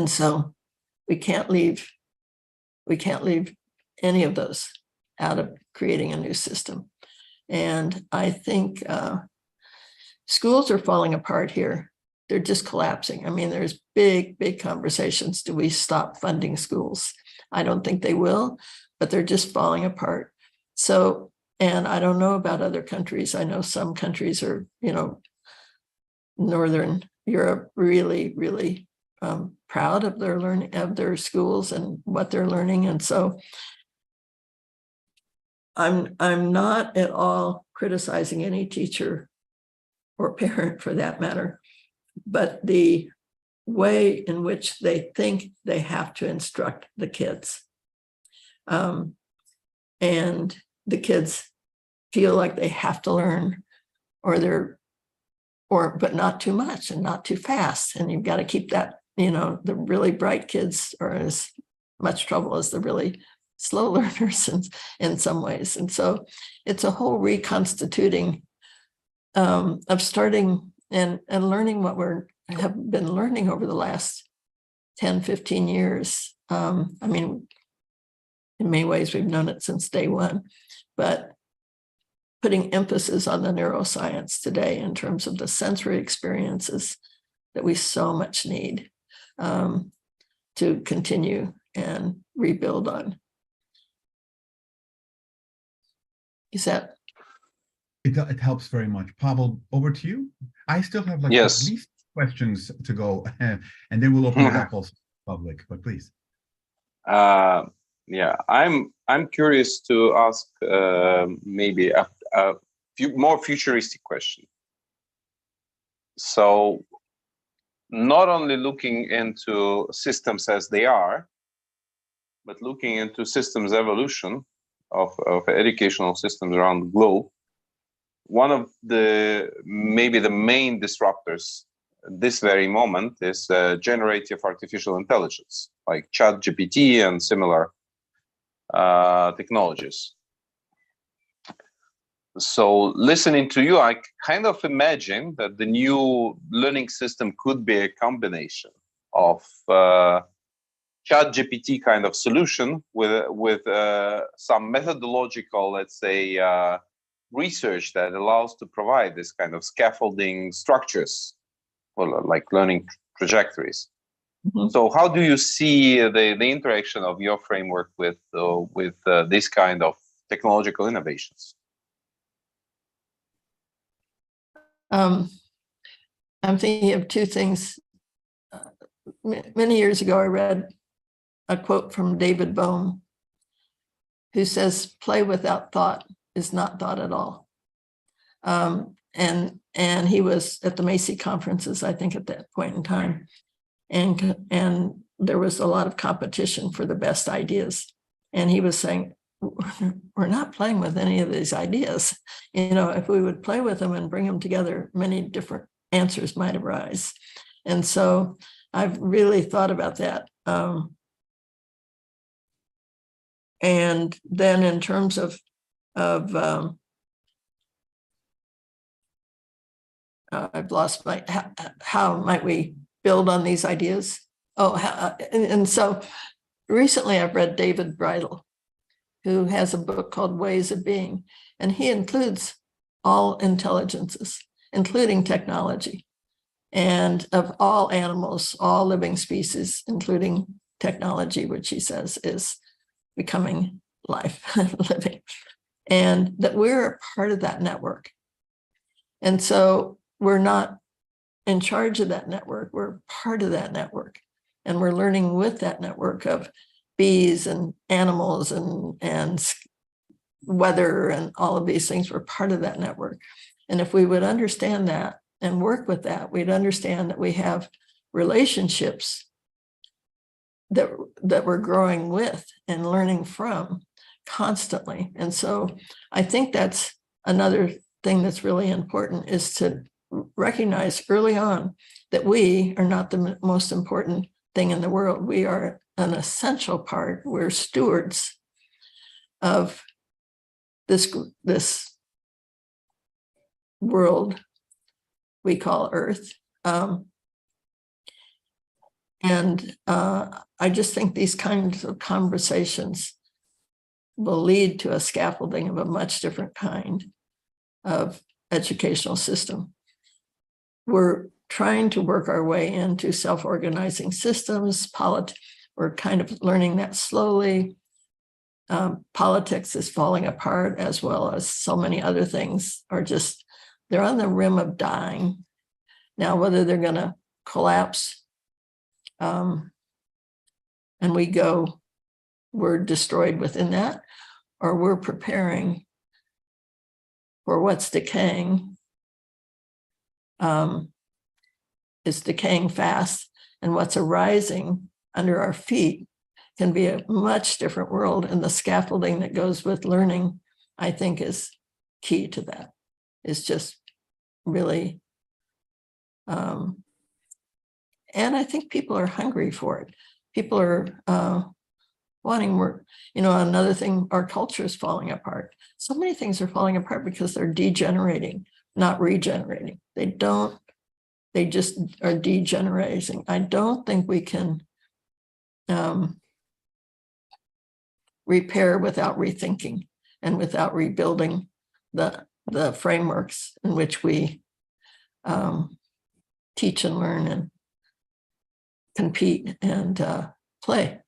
so we can't leave any of those out of creating a new system. And I think schools are falling apart here. They're just collapsing. I mean, there's big conversations. Do we stop funding schools? I don't think they will, but they're just falling apart. So, and I don't know about other countries. I know some countries are, Northern Europe, really proud of their learning, of their schools and what they're learning. And so I'm not at all criticizing any teacher or parent for that matter, but the way in which they think they have to instruct the kids. And the kids feel like they have to learn, but not too much and not too fast. And you've got to keep that, the really bright kids are as much trouble as the really slow learners in some ways. And so it's a whole reconstituting of starting and learning what have been learning over the last 10, 15 years. I mean, in many ways, we've known it since day one, but putting emphasis on the neuroscience today in terms of the sensory experiences that we so much need to continue and rebuild on. Is that? It helps very much. Pavel, over to you. I still have at least questions to go, and then we'll open it up also to the public, but please. Yeah, I'm curious to ask maybe a few more futuristic question. So not only looking into systems as they are, but looking into systems evolution of educational systems around the globe. One of maybe the main disruptors this very moment is generative artificial intelligence, like ChatGPT and similar technologies. So listening to you, I kind of imagine that the new learning system could be a combination of ChatGPT kind of solution with some methodological, let's say, research that allows to provide this kind of scaffolding structures, or like learning trajectories. Mhm. So how do you see the interaction of your framework with this kind of technological innovations? I'm thinking of two things. Many years ago, I read a quote from David Bohm, who says, "Play without thought is not thought at all." And he was at the Macy conferences, I think, at that point in time, and there was a lot of competition for the best ideas. And he was saying, we're not playing with any of these ideas. If we would play with them and bring them together, many different answers might arise. And so I've really thought about that. And then in terms of I've lost my, how might we build on these ideas? And so recently I've read David Bridle, who has a book called Ways of Being, and he includes all intelligences, including technology, and of all animals, all living species, including technology, which he says is becoming life, living, and that we're a part of that network. And so we're not in charge of that network, we're part of that network. And we're learning with that network of bees and animals and weather and all of these things. We're part of that network. And if we would understand that and work with that, we'd understand that we have relationships that we're growing with and learning from constantly. And so I think that's another thing that's really important, is to recognize early on that we are not the most important thing in the world. We are an essential part. We're stewards of this world we call Earth. And I just think these kinds of conversations will lead to a scaffolding of a much different kind of educational system. We're trying to work our way into self-organizing systems. We're kind of learning that slowly. Politics is falling apart, as well as so many other things they're on the rim of dying. Now, whether they're going to collapse and we're destroyed within that, or we're preparing for what's decaying, is decaying fast, and what's arising under our feet can be a much different world. And the scaffolding that goes with learning, I think, is key to that. It's just really, and I think people are hungry for it. People are wanting more. Another thing, our culture is falling apart. So many things are falling apart because they're degenerating, not regenerating. They just are degenerating. I don't think we can repair without rethinking and without rebuilding the frameworks in which we teach and learn and compete and play.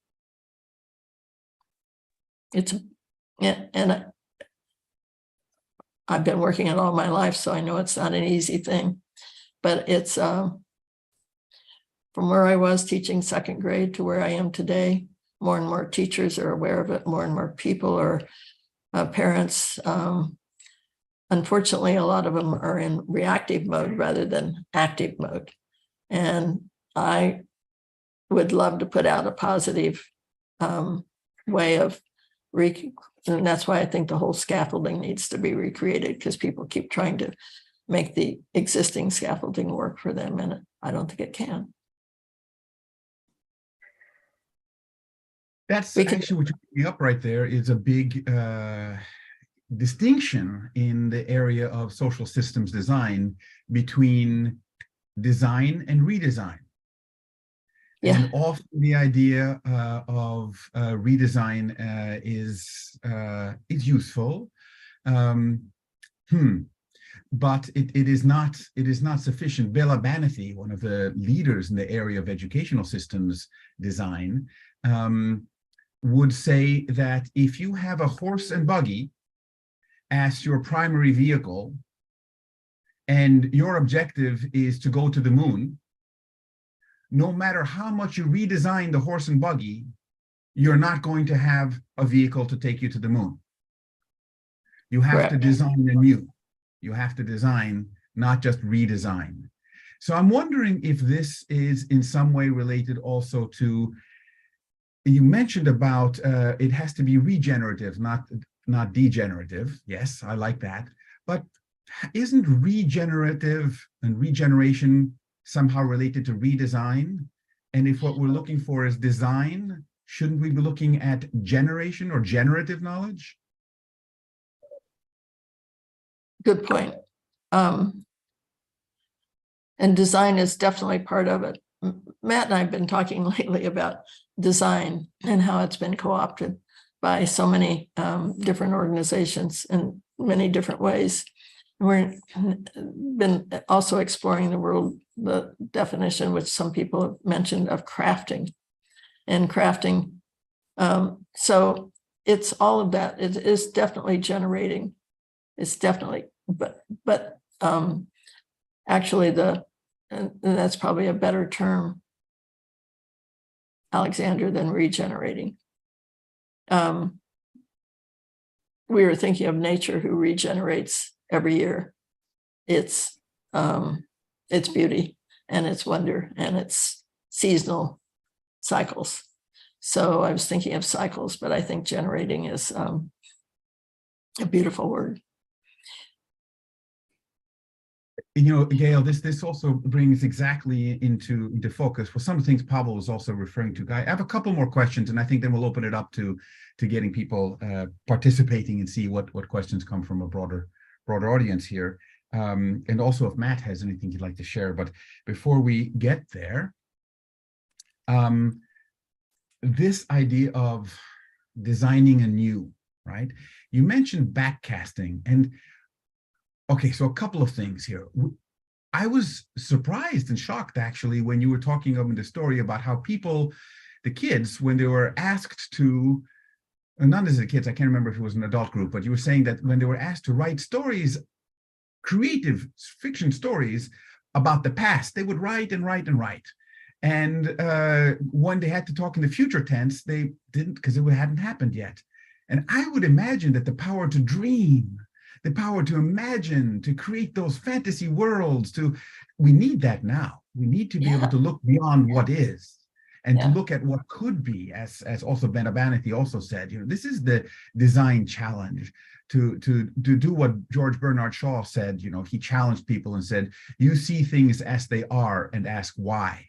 And I've been working it all my life, so I know it's not an easy thing, but it's from where I was teaching second grade to where I am today. More and more teachers are aware of it. More and more people are parents. Unfortunately, a lot of them are in reactive mode rather than active mode. And I would love to put out a positive way of, and that's why I think the whole scaffolding needs to be recreated, because people keep trying to make the existing scaffolding work for them, and I don't think it can. That's actually what you're bringing up right there is a big distinction in the area of social systems design between design and redesign. Yeah. And often the idea of redesign is useful. but it is not sufficient. Bela Banathy, one of the leaders in the area of educational systems design, would say that if you have a horse and buggy as your primary vehicle, and your objective is to go to the moon, no matter how much you redesign the horse and buggy, you're not going to have a vehicle to take you to the moon. You have to design anew. You have to design, not just redesign. So I'm wondering if this is in some way related also to, you mentioned about it has to be regenerative, not degenerative. Yes, I like that. But isn't regenerative and regeneration somehow related to redesign? And if what we're looking for is design, shouldn't we be looking at generation or generative knowledge? Good point. And design is definitely part of it. Matt and I have been talking lately about design and how it's been co-opted by so many different organizations in many different ways. We've been also exploring the definition, which some people have mentioned, of crafting and crafting. So it's all of that. It is definitely generating. It's definitely, but actually and that's probably a better term, Alexander, than regenerating. We were thinking of nature, who regenerates every year. It's beauty and its wonder and its seasonal cycles. So I was thinking of cycles, but I think generating is a beautiful word. You know, Gail, this also brings exactly into focus for some of the things Pavel was also referring to. I have a couple more questions, and I think then we'll open it up to getting people participating and see what questions come from a broader audience here. And also if Matt has anything he'd like to share. But before we get there, this idea of designing anew, right? You mentioned backcasting, and okay, so a couple of things here. I was surprised and shocked, actually, when you were talking in the story about how people, the kids, when they were asked to, not as the kids, I can't remember if it was an adult group, but you were saying that when they were asked to write stories, creative fiction stories about the past, they would write and write and write. And when they had to talk in the future tense, they didn't, because it hadn't happened yet. And I would imagine that the power to dream, the power to imagine, to create those fantasy worlds, we need that now. We need to be able to look beyond what is and to look at what could be, as also Bela Banathy also said, you know, this is the design challenge, to do what George Bernard Shaw said. You know, he challenged people and said, you see things as they are and ask why.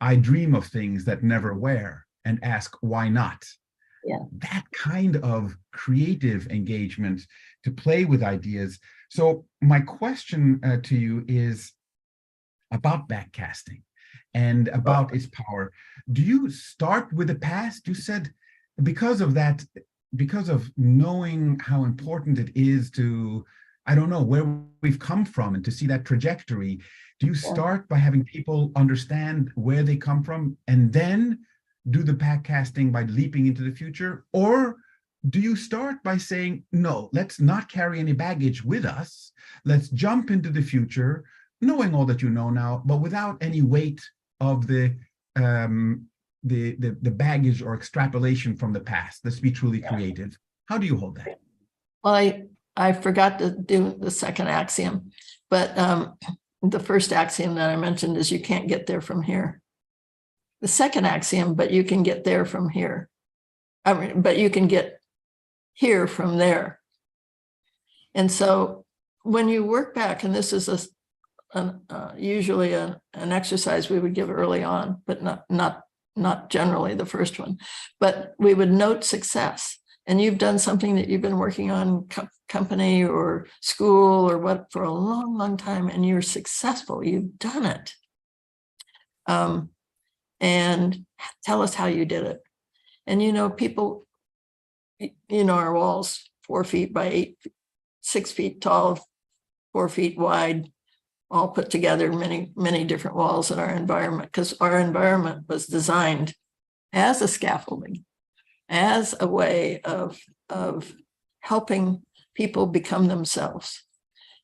I dream of things that never were and ask why not. Yeah. That kind of creative engagement to play with ideas. So my question to you is about backcasting and about its power. Do you start with the past? You said because of that, because of knowing how important it is to, I don't know, where we've come from and to see that trajectory, do you start by having people understand where they come from and then do the backcasting by leaping into the future? Or do you start by saying, no, let's not carry any baggage with us. Let's jump into the future, knowing all that you know now, but without any weight of the baggage or extrapolation from the past. Let's be truly creative. How do you hold that? Well, I forgot to do the second axiom, but the first axiom that I mentioned is you can't get there from here. The second axiom, but you can get there from here. I mean, but you can get here from there. And so when you work back, and this is usually an exercise we would give early on, but not generally the first one, but we would note success. And you've done something that you've been working on, company or school or what, for a long, long time, and you're successful. You've done it. And tell us how you did it. And, you know, people, you know, our walls 4 feet by 6 feet tall, 4 feet wide, all put together, many, many different walls in our environment, because our environment was designed as a scaffolding, as a way of helping people become themselves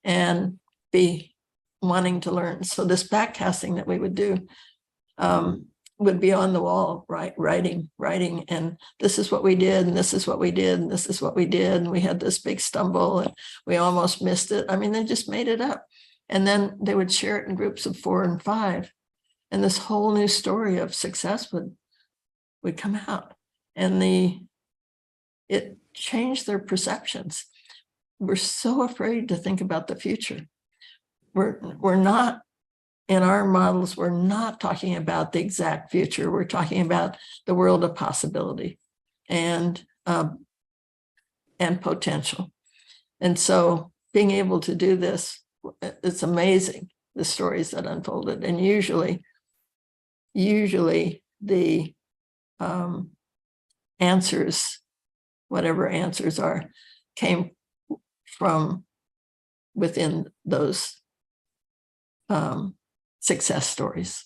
and be wanting to learn. So this backcasting that we would do would be on the wall, right? Writing, and this is what we did, and this is what we did, and this is what we did, and we had this big stumble, and we almost missed it. I mean, they just made it up. And then they would share it in groups of 4 and 5. And this whole new story of success would come out. And it changed their perceptions. We're so afraid to think about the future. We're not, in our models, we're not talking about the exact future. We're talking about the world of possibility and potential. And so being able to do this, it's amazing, the stories that unfolded. And usually the answers, whatever answers are, came from within those success stories,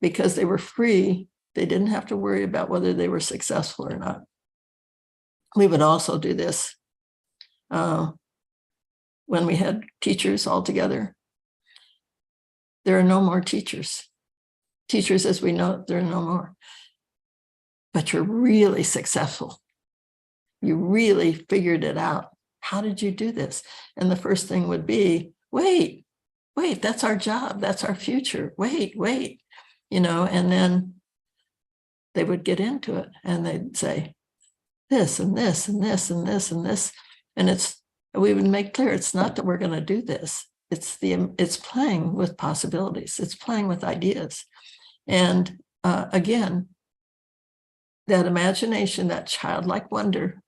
because they were free. They didn't have to worry about whether they were successful or not. We would also do this when we had teachers all together. There are no more teachers. Teachers as we know, there are no more. But you're really successful. You really figured it out. How did you do this? And the first thing would be, wait, that's our job. That's our future. Wait, and then they would get into it and they'd say this and this and this and this and this. And we would make clear, it's not that we're going to do this. It's playing with possibilities. It's playing with ideas. And again, that imagination, that childlike wonder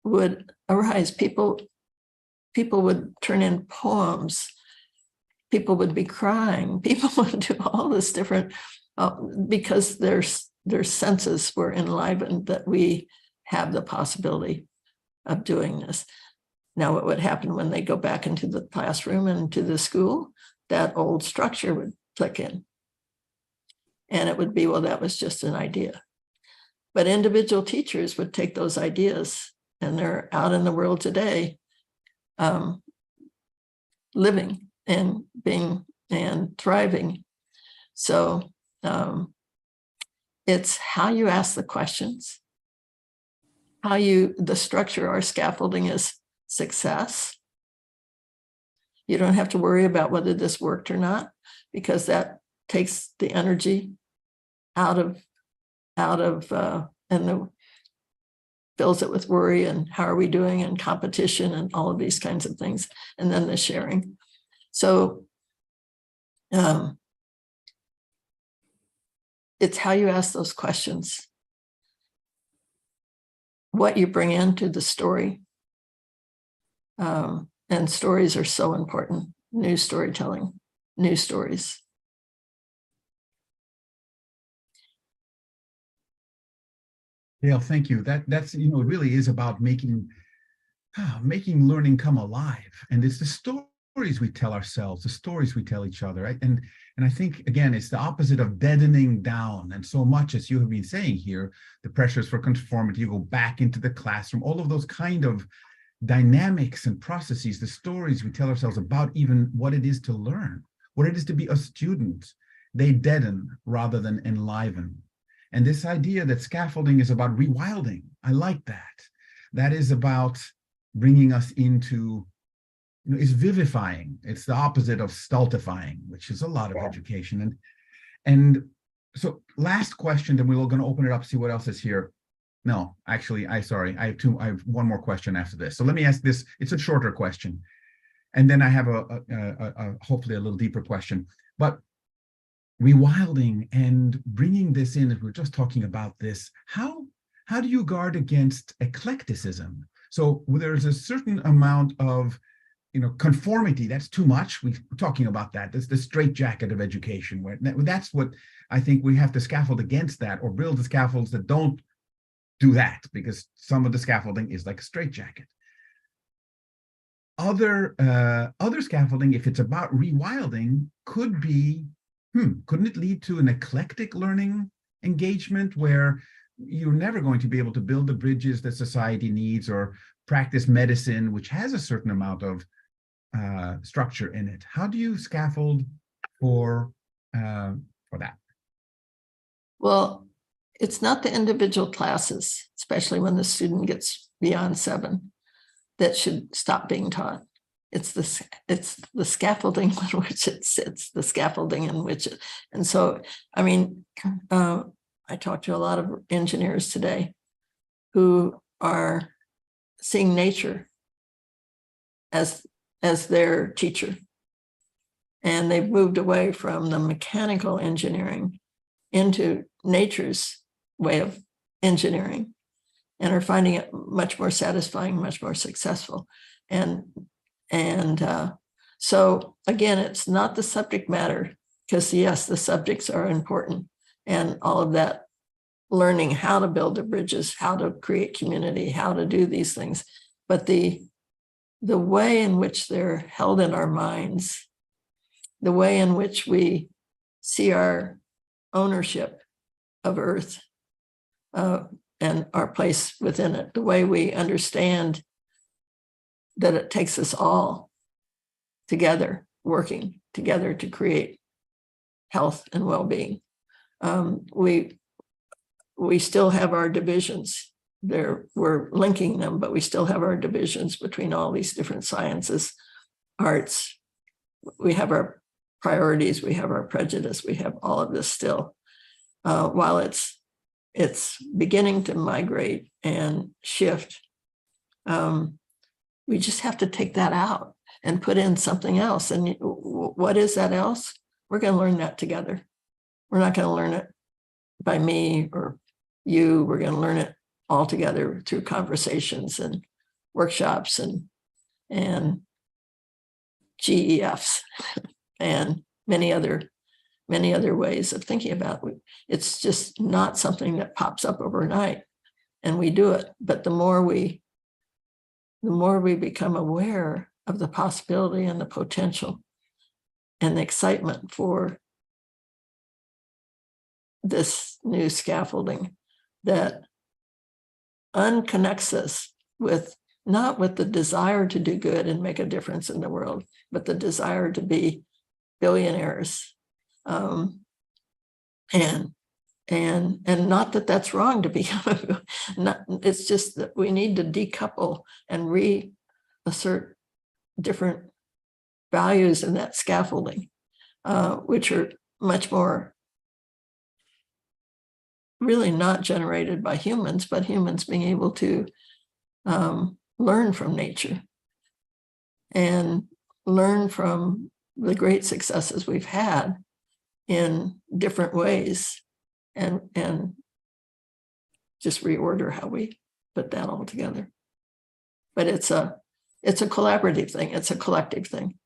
would arise. People would turn in poems. People would be crying. People would do all this different, because their senses were enlivened that we have the possibility of doing this. Now, what would happen when they go back into the classroom and to the school? That old structure would click in. And it would be, well, that was just an idea. But individual teachers would take those ideas, and they're out in the world today, living and being and thriving. So it's how you ask the questions, the structure, our scaffolding is success. You don't have to worry about whether this worked or not, because that takes the energy out of fills it with worry and how are we doing and competition and all of these kinds of things, and then the sharing. So it's how you ask those questions, what you bring into the story. And stories are so important. New storytelling, new stories. Gail, thank you. That's it really is about making learning come alive, and it's the stories we tell ourselves, the stories we tell each other, right? And I think again, it's the opposite of deadening down. And so much as you have been saying here, the pressures for conformity, you go back into the classroom, all of those kind of dynamics and processes, the stories we tell ourselves about even what it is to learn, what it is to be a student, they deaden rather than enliven. And this idea that scaffolding is about rewilding, I like that. That is about bringing us into, it's vivifying. It's the opposite of stultifying, which is a lot of education. And so last question, then we're going to open it up, see what else is here. No, actually, I have one more question after this. So let me ask this. It's a shorter question. And then I have a hopefully a little deeper question. But rewilding and bringing this in, if we're just talking about this, how do you guard against eclecticism? So there's a certain amount of conformity. That's too much. We're talking about that. That's the straitjacket of education. Where that's what I think we have to scaffold against that, or build the scaffolds that don't do that, because some of the scaffolding is like a straitjacket. other scaffolding, if it's about rewilding, could be, couldn't it lead to an eclectic learning engagement where you're never going to be able to build the bridges that society needs or practice medicine, which has a certain amount of structure in it? How do you scaffold for that? Well, it's not the individual classes, especially when the student gets beyond 7, that should stop being taught. It's the scaffolding in which it sits, the scaffolding in which it, and so, I mean, I talked to a lot of engineers today who are seeing nature as their teacher. And they've moved away from the mechanical engineering into nature's way of engineering and are finding it much more satisfying, much more successful. And so again, it's not the subject matter, because yes, the subjects are important and all of that, learning how to build the bridges, how to create community, how to do these things. But the way in which they're held in our minds, the way in which we see our ownership of Earth and our place within it, the way we understand that it takes us all together, working together to create health and well-being. We still have our divisions. We're linking them, but we still have our divisions between all these different sciences, arts. We have our priorities, we have our prejudice, we have all of this still. While it's beginning to migrate and shift, we just have to take that out and put in something else. And what is that else? We're going to learn that together. We're not going to learn it by me or you. We're going to learn it all together through conversations and workshops and GEFs and many other ways of thinking about it. It's just not something that pops up overnight and we do it. But the more we become aware of the possibility and the potential and the excitement for this new scaffolding that unconnects us with, not with the desire to do good and make a difference in the world, but the desire to be billionaires. And not that that's wrong to be, it's just that we need to decouple and reassert different values in that scaffolding, which are much more really not generated by humans, but humans being able to learn from nature and learn from the great successes we've had in different ways and just reorder how we put that all together. But it's a collaborative thing. It's a collective thing.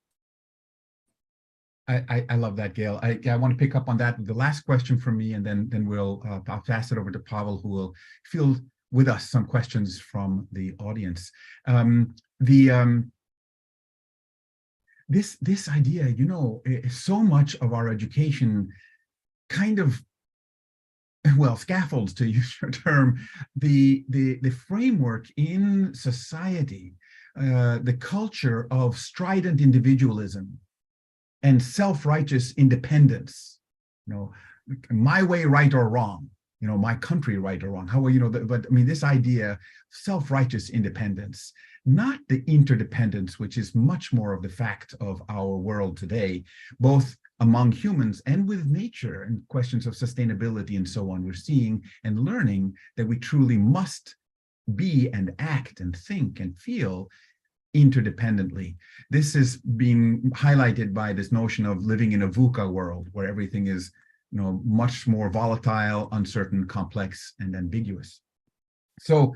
I love that, Gail. I want to pick up on that. The last question from me, and then I'll pass it over to Pavel, who will field with us some questions from the audience. This idea, so much of our education kind of, well, scaffolds, to use your term, the framework in society, the culture of strident individualism and self-righteous independence, my way right or wrong, my country right or wrong, but I mean, this idea, self-righteous independence, not the interdependence, which is much more of the fact of our world today, both among humans and with nature and questions of sustainability and so on. We're seeing and learning that we truly must be and act and think and feel interdependently. This is being highlighted by this notion of living in a VUCA world where everything is, much more volatile, uncertain, complex, and ambiguous. So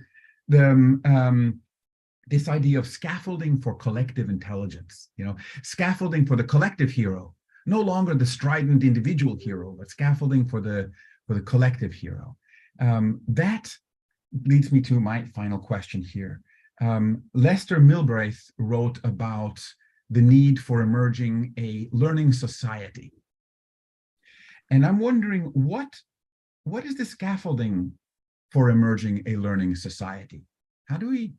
this idea of scaffolding for collective intelligence, scaffolding for the collective hero, no longer the strident individual hero, but scaffolding for the collective hero. That leads me to my final question here. Lester Milbraith wrote about the need for emerging a learning society. And I'm wondering, what is the scaffolding for emerging a learning society? How do we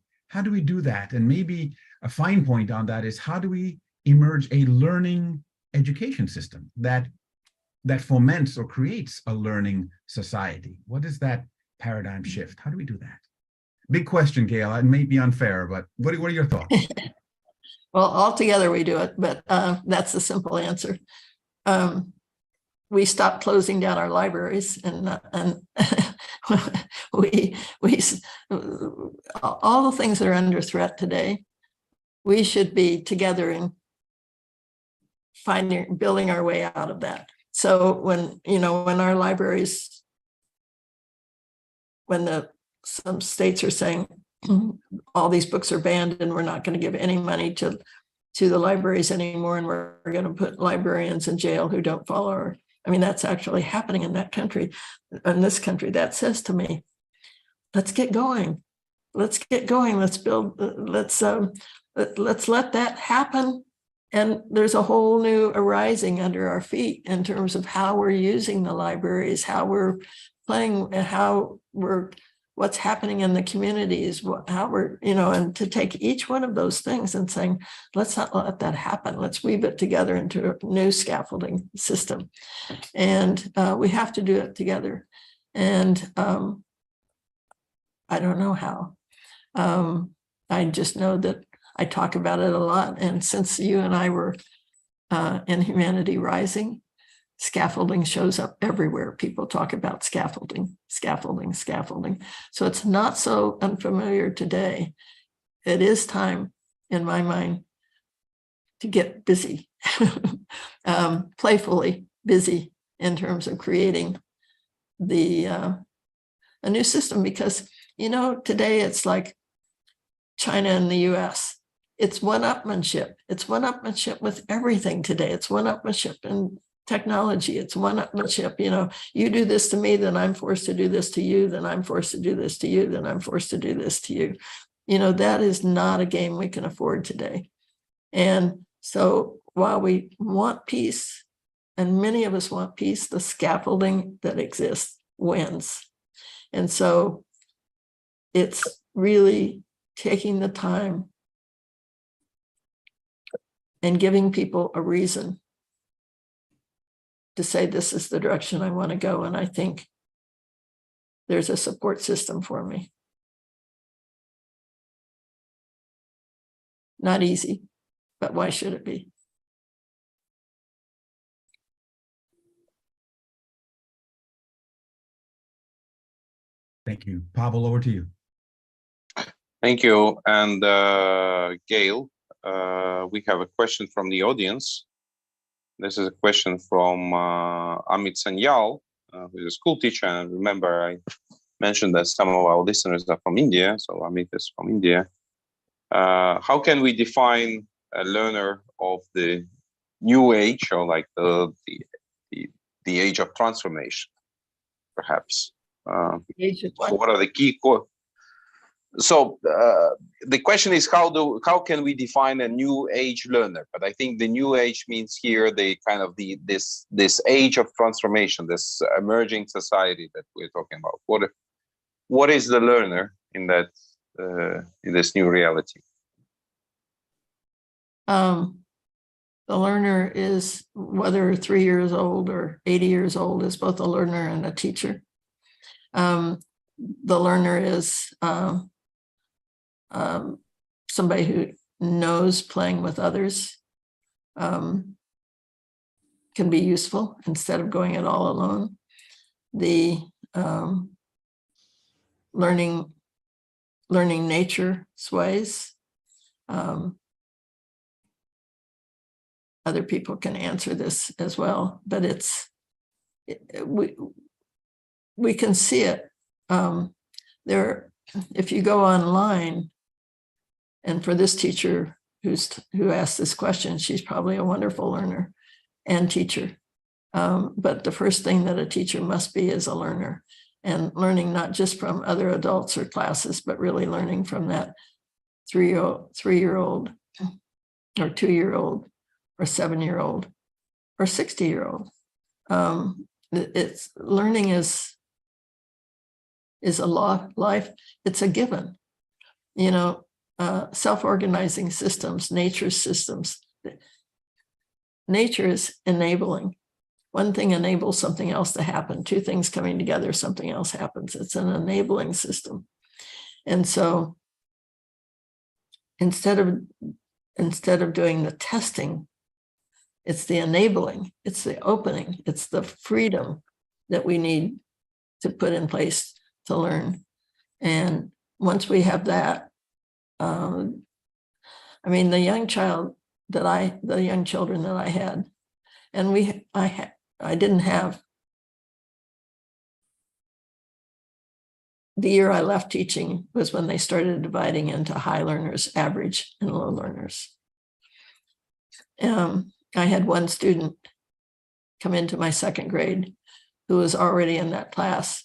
do that? And maybe a fine point on that is, how do we emerge a learning education system that foments or creates a learning society? What is that paradigm shift? How do we do that? Big question, Gail. It may be unfair, but what are your thoughts? Well, altogether we do it, but that's the simple answer. We stopped closing down our libraries, and we all the things that are under threat today, we should be together in building our way out of that. So when our libraries, some states are saying all these books are banned and we're not going to give any money to the libraries anymore, and we're going to put librarians in jail who don't follow that's actually happening in that country, in this country. That says to me, let's get going. Let's get going. Let's build, let's let that happen. And there's a whole new arising under our feet in terms of how we're using the libraries, how we're playing, what's happening in the communities, how we're, and to take each one of those things and saying, let's not let that happen. Let's weave it together into a new scaffolding system. And we have to do it together. And I don't know how. I just know that I talk about it a lot. And since you and I were in Humanity Rising, scaffolding shows up everywhere. People talk about scaffolding, scaffolding, scaffolding. So it's not so unfamiliar today. It is time, in my mind, to get busy, playfully busy in terms of creating a new system. Because, today it's like China and the US. It's one-upmanship. It's one-upmanship with everything today. It's one-upmanship in technology. It's one-upmanship. You do this to me, then I'm forced to do this to you, then I'm forced to do this to you, then I'm forced to do this to you. That is not a game we can afford today. And so while we want peace, and many of us want peace, the scaffolding that exists wins. And so it's really taking the time and giving people a reason to say, this is the direction I want to go. And I think there's a support system for me. Not easy, but why should it be? Thank you. Pavel, over to you. Thank you. And Gail, we have a question from the audience. This is a question from Amit Sanyal, who's a school teacher. And remember, I mentioned that some of our listeners are from India. So Amit is from India. How can we define a learner of the new age, or like the age of transformation, perhaps? The age of what? So what are the key core? So the question is, how can we define a new age learner? But I think the new age means here this age of transformation, this emerging society that we're talking about. What is the learner in that in this new reality? The learner is, whether 3 years old or 80 years old, is both a learner and a teacher. The learner is somebody who knows playing with others can be useful instead of going it all alone. The learning nature's ways. Other people can answer this as well, but we can see it. If you go online, and for this teacher who asked this question, she's probably a wonderful learner and teacher. But the first thing that a teacher must be is a learner, and learning not just from other adults or classes, but really learning from that 3-year-old or 2-year-old or 7-year-old or 60-year-old. It's learning is a life. It's a given. Self-organizing systems, nature's systems. Nature is enabling. One thing enables something else to happen. Two things coming together, something else happens. It's an enabling system. And so instead of doing the testing, it's the enabling, it's the opening, it's the freedom that we need to put in place to learn. And once we have that, the young children that I had, and I didn't have, the year I left teaching was when they started dividing into high learners, average, and low learners. I had one student come into my second grade who was already in that class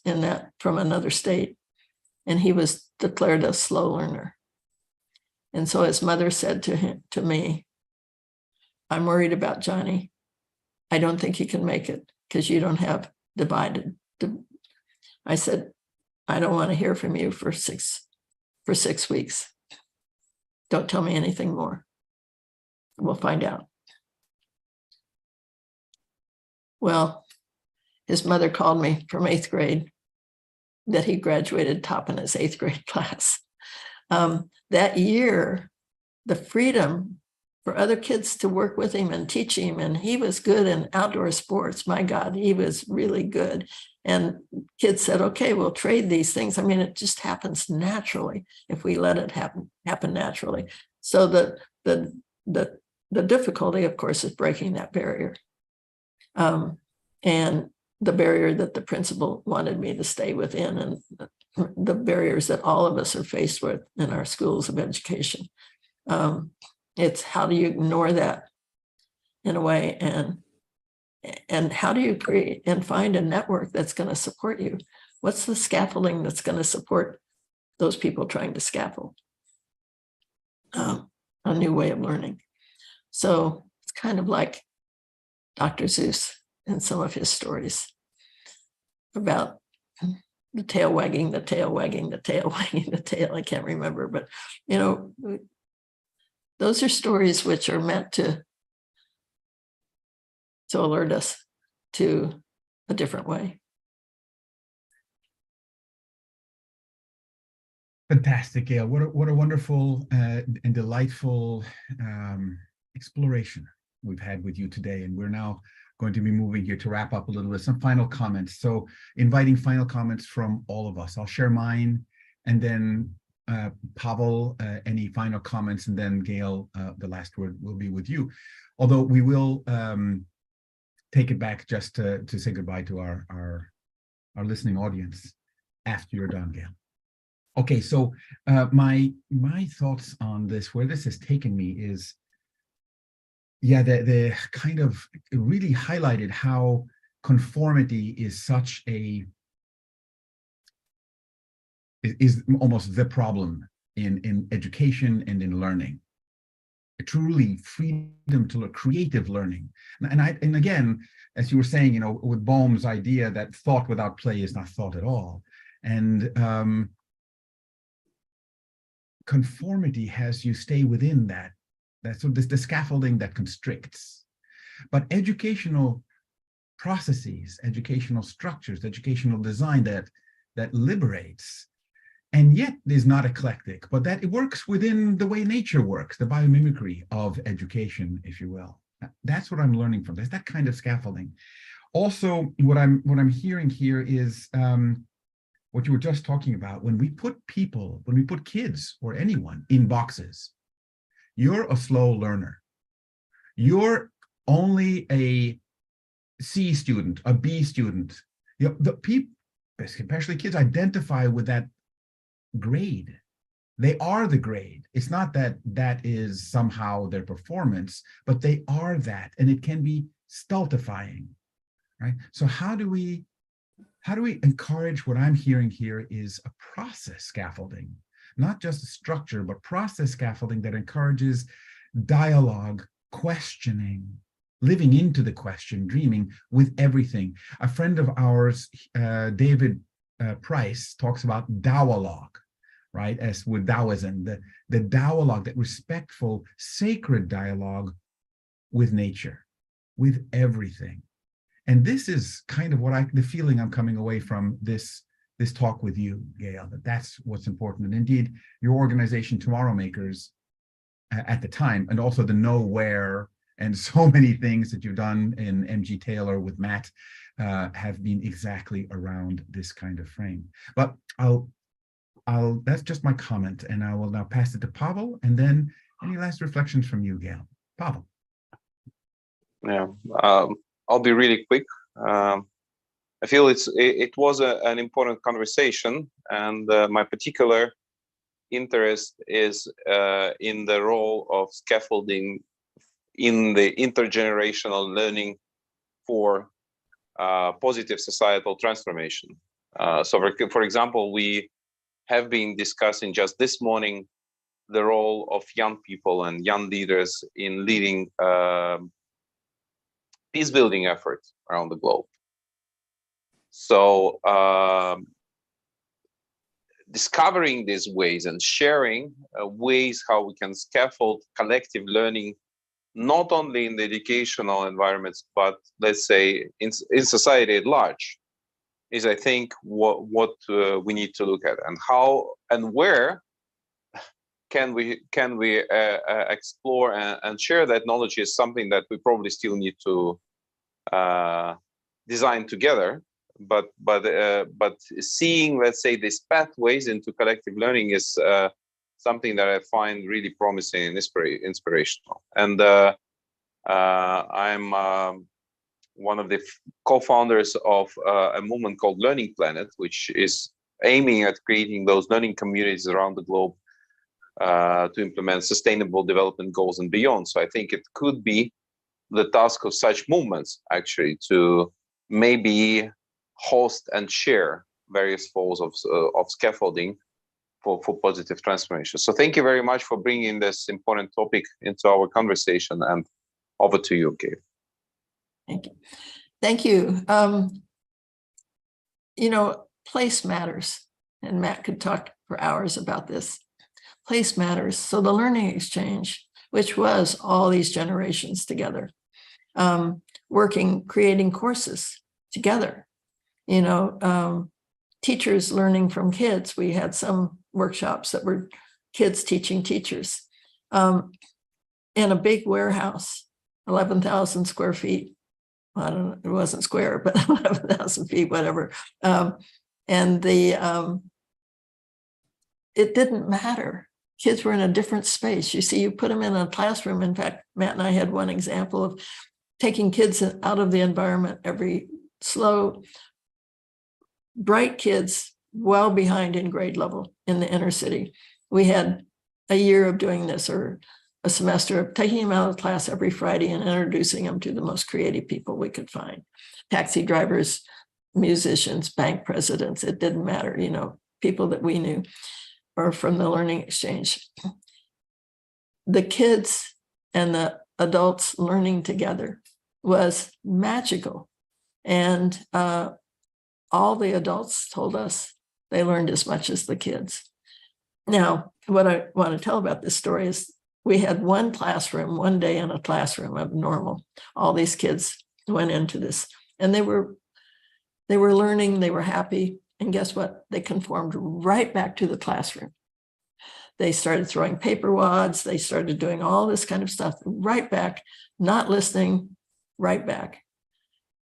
from another state, and he was declared a slow learner. And so his mother said to me, "I'm worried about Johnny. I don't think he can make it because you don't have divided." I said, "I don't want to hear from you for 6 weeks. Don't tell me anything more. We'll find out." Well, his mother called me from 8th grade that he graduated top in his 8th grade class. That year, the freedom for other kids to work with him and teach him, and he was good in outdoor sports. My God, he was really good. And kids said, "Okay, we'll trade these things." It just happens naturally if we let it happen naturally. So the difficulty, of course, is breaking that barrier. And the barrier that the principal wanted me to stay within, and the barriers that all of us are faced with in our schools of education. It's how do you ignore that in a way, and how do you create and find a network that's going to support you? What's the scaffolding that's going to support those people trying to scaffold a new way of learning? So it's kind of like Dr. Seuss and some of his stories about the tail wagging, the tail wagging, the tail wagging, the tail. I can't remember, but those are stories which are meant to alert us to a different way. Fantastic, Gail. What a wonderful and delightful exploration we've had with you today. And we're now going to be moving here to wrap up a little bit, some final comments. So inviting final comments from all of us. I'll share mine, and then Pavel, any final comments, and then Gail, the last word will be with you. Although we will take it back just to say goodbye to our listening audience after you're done, Gail. Okay, so my thoughts on this, where this has taken me is, yeah, the kind of really highlighted how conformity is such is almost the problem in education and in learning. Truly freedom to learn, creative learning. And again, as you were saying, with Boehm's idea that thought without play is not thought at all. And conformity has you stay within that. So this the scaffolding that constricts. But educational processes, educational structures, educational design that liberates, and yet is not eclectic, but that it works within the way nature works, the biomimicry of education, if you will. That's what I'm learning from this, that kind of scaffolding. Also, what I'm hearing here is what you were just talking about. When we put kids or anyone in boxes, you're a slow learner. You're only a C student, a B student. The people, especially kids, identify with that grade. They are the grade. It's not that is somehow their performance, but they are that, and it can be stultifying, right? So how do we encourage? What I'm hearing here is a process scaffolding not just structure, but process scaffolding that encourages dialogue, questioning, living into the question, dreaming with everything. A friend of ours, David Price, talks about Taoilogue, right? As with Taoism, the dialogue, that respectful, sacred dialogue with nature, with everything. And this is kind of what the feeling I'm coming away from this talk with you, Gail, that's what's important. And indeed, your organization, Tomorrow Makers, at the time, and also the Know Where, and so many things that you've done in MG Taylor with Matt, have been exactly around this kind of frame. But that's just my comment, and I will now pass it to Pavel, and then any last reflections from you, Gail. Pavel. Yeah, I'll be really quick. I feel it was an important conversation, and my particular interest is in the role of scaffolding in the intergenerational learning for positive societal transformation. So for example, we have been discussing just this morning the role of young people and young leaders in leading peace building efforts around the globe. So discovering these ways and sharing ways how we can scaffold collective learning, not only in the educational environments, but let's say in society at large, is I think what we need to look at, and how and where can we explore and share that knowledge is something that we probably still need to design together. But seeing, let's say, these pathways into collective learning is something that I find really promising and inspirational. And I'm one of the co-founders of a movement called Learning Planet, which is aiming at creating those learning communities around the globe to implement sustainable development goals and beyond. So I think it could be the task of such movements actually to maybe host and share various forms of scaffolding for positive transformation. So thank you very much for bringing this important topic into our conversation, and over to you, Gail. Thank you. Thank you. You know, place matters, and Matt could talk for hours about this. Place matters. So the learning exchange, which was all these generations together, working, creating courses together, you know, teachers learning from kids. We had some workshops that were kids teaching teachers in a big warehouse, 11,000 square feet. I don't know, it wasn't square, but 11,000 feet, whatever. And it didn't matter. Kids were in a different space. You see, you put them in a classroom. In fact, Matt and I had one example of taking kids out of the environment, every slow, bright kids well behind in grade level in the inner city. We had a year of doing this, or a semester of taking them out of class every Friday and introducing them to the most creative people we could find. Taxi drivers, musicians, bank presidents, it didn't matter, you know, people that we knew or from the learning exchange. The kids and the adults learning together was magical. And all the adults told us they learned as much as the kids. Now, what I want to tell about this story is we had one classroom, one day in a classroom of normal. All these kids went into this, and they were learning, they were happy. And guess what? They conformed right back to the classroom. They started throwing paper wads. They started doing all this kind of stuff right back, not listening, right back.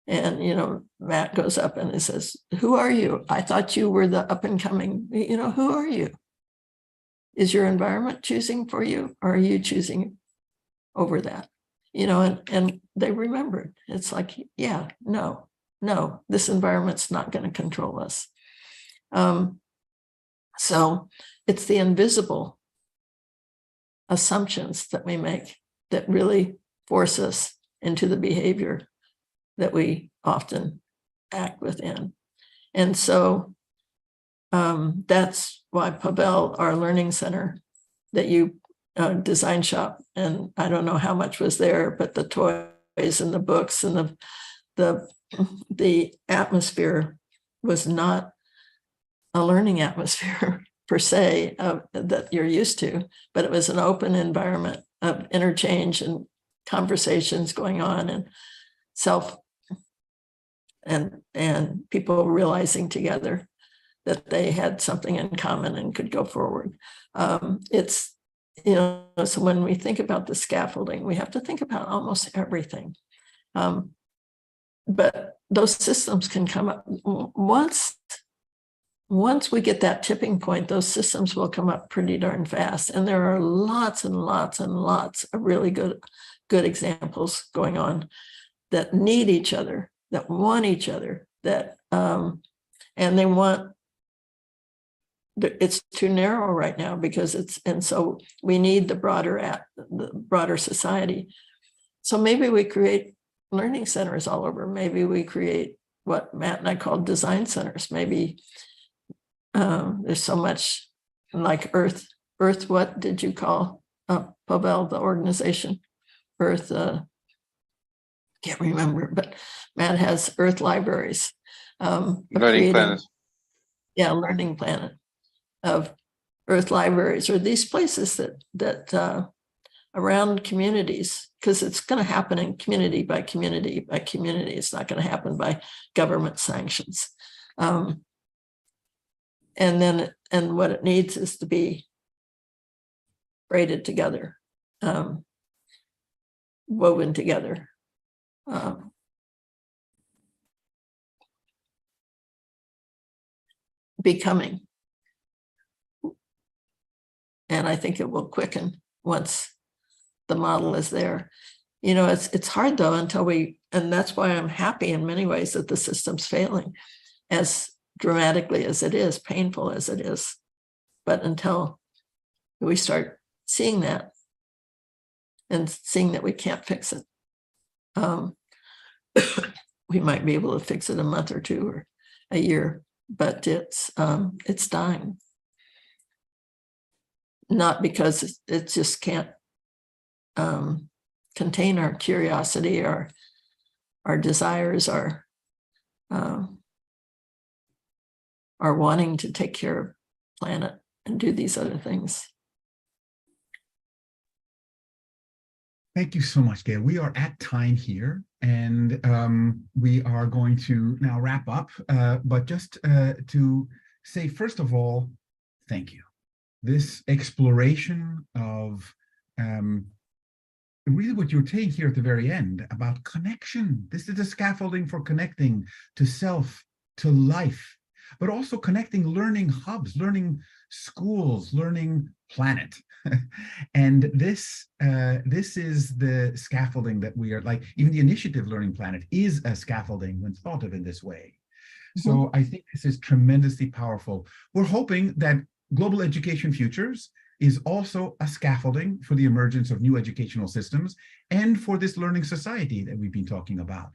And, you know, Matt goes up and he says, "Who are you? I thought you were the up and coming, you know, who are you? Is your environment choosing for you, or are you choosing over that?" You know, and they remembered. It's like, yeah, no, this environment's not going to control us. So it's the invisible assumptions that we make that really force us into the behavior that we often act within. And so That's why Pavel, our learning center that you design shop, and I don't know how much was there, but the toys and the books and the atmosphere was not a learning atmosphere per se that you're used to, but it was an open environment of interchange and conversations going on and and people realizing together that they had something in common and could go forward. It's, so when we think about the scaffolding, we have to think about almost everything. But those systems can come up once we get that tipping point, those systems will come up pretty darn fast. And there are lots and lots and lots of really good examples going on that need each other, that want each other, that and they want. It's too narrow right now because so we need the broader society. So maybe we create learning centers all over. Maybe we create what Matt and I call design centers. Maybe there's so much like Earth. What did you call Pavel, the organization? Earth. Can't remember, but Matt has Earth libraries. Learning Planet. Yeah, Learning Planet of Earth libraries, or these places that around communities, because it's going to happen in community by community by community. It's not going to happen by government sanctions. And what it needs is to be braided together, woven together. Becoming. And I think it will quicken once the model is there. It's hard though and that's why I'm happy in many ways that the system's failing, as dramatically as it is, painful as it is. But until we start seeing that and seeing that we can't fix it, we might be able to fix it a month or two or a year, but it's dying. Not because it just can't contain our curiosity, our desires, our wanting to take care of the planet and do these other things. Thank you so much, Gail. We are at time here, and we are going to now wrap up. But just to say, first of all, thank you. This exploration of really what you're saying here at the very end about connection. This is the scaffolding for connecting to self, to life, but also connecting learning hubs, learning schools, learning planet. And this is the scaffolding that we are like, even the initiative Learning Planet is a scaffolding when thought of in this way. So I think this is tremendously powerful. We're hoping that Global Education Futures is also a scaffolding for the emergence of new educational systems and for this learning society that we've been talking about.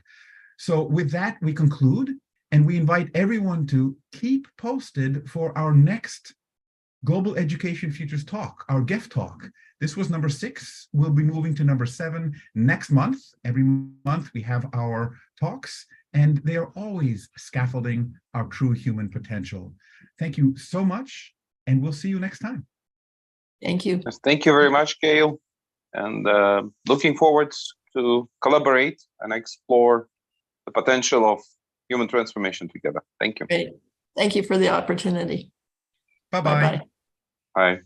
So with that, we conclude, and we invite everyone to keep posted for our next Global Education Futures talk, our GEF talk. This was number 6. We'll be moving to number 7 next month. Every month we have our talks, and they are always scaffolding our true human potential. Thank you so much, and we'll see you next time. Thank you. Yes, thank you very much, Gail. And looking forward to collaborate and explore the potential of human transformation together. Thank you. Great. Thank you for the opportunity. Bye-bye. Bye.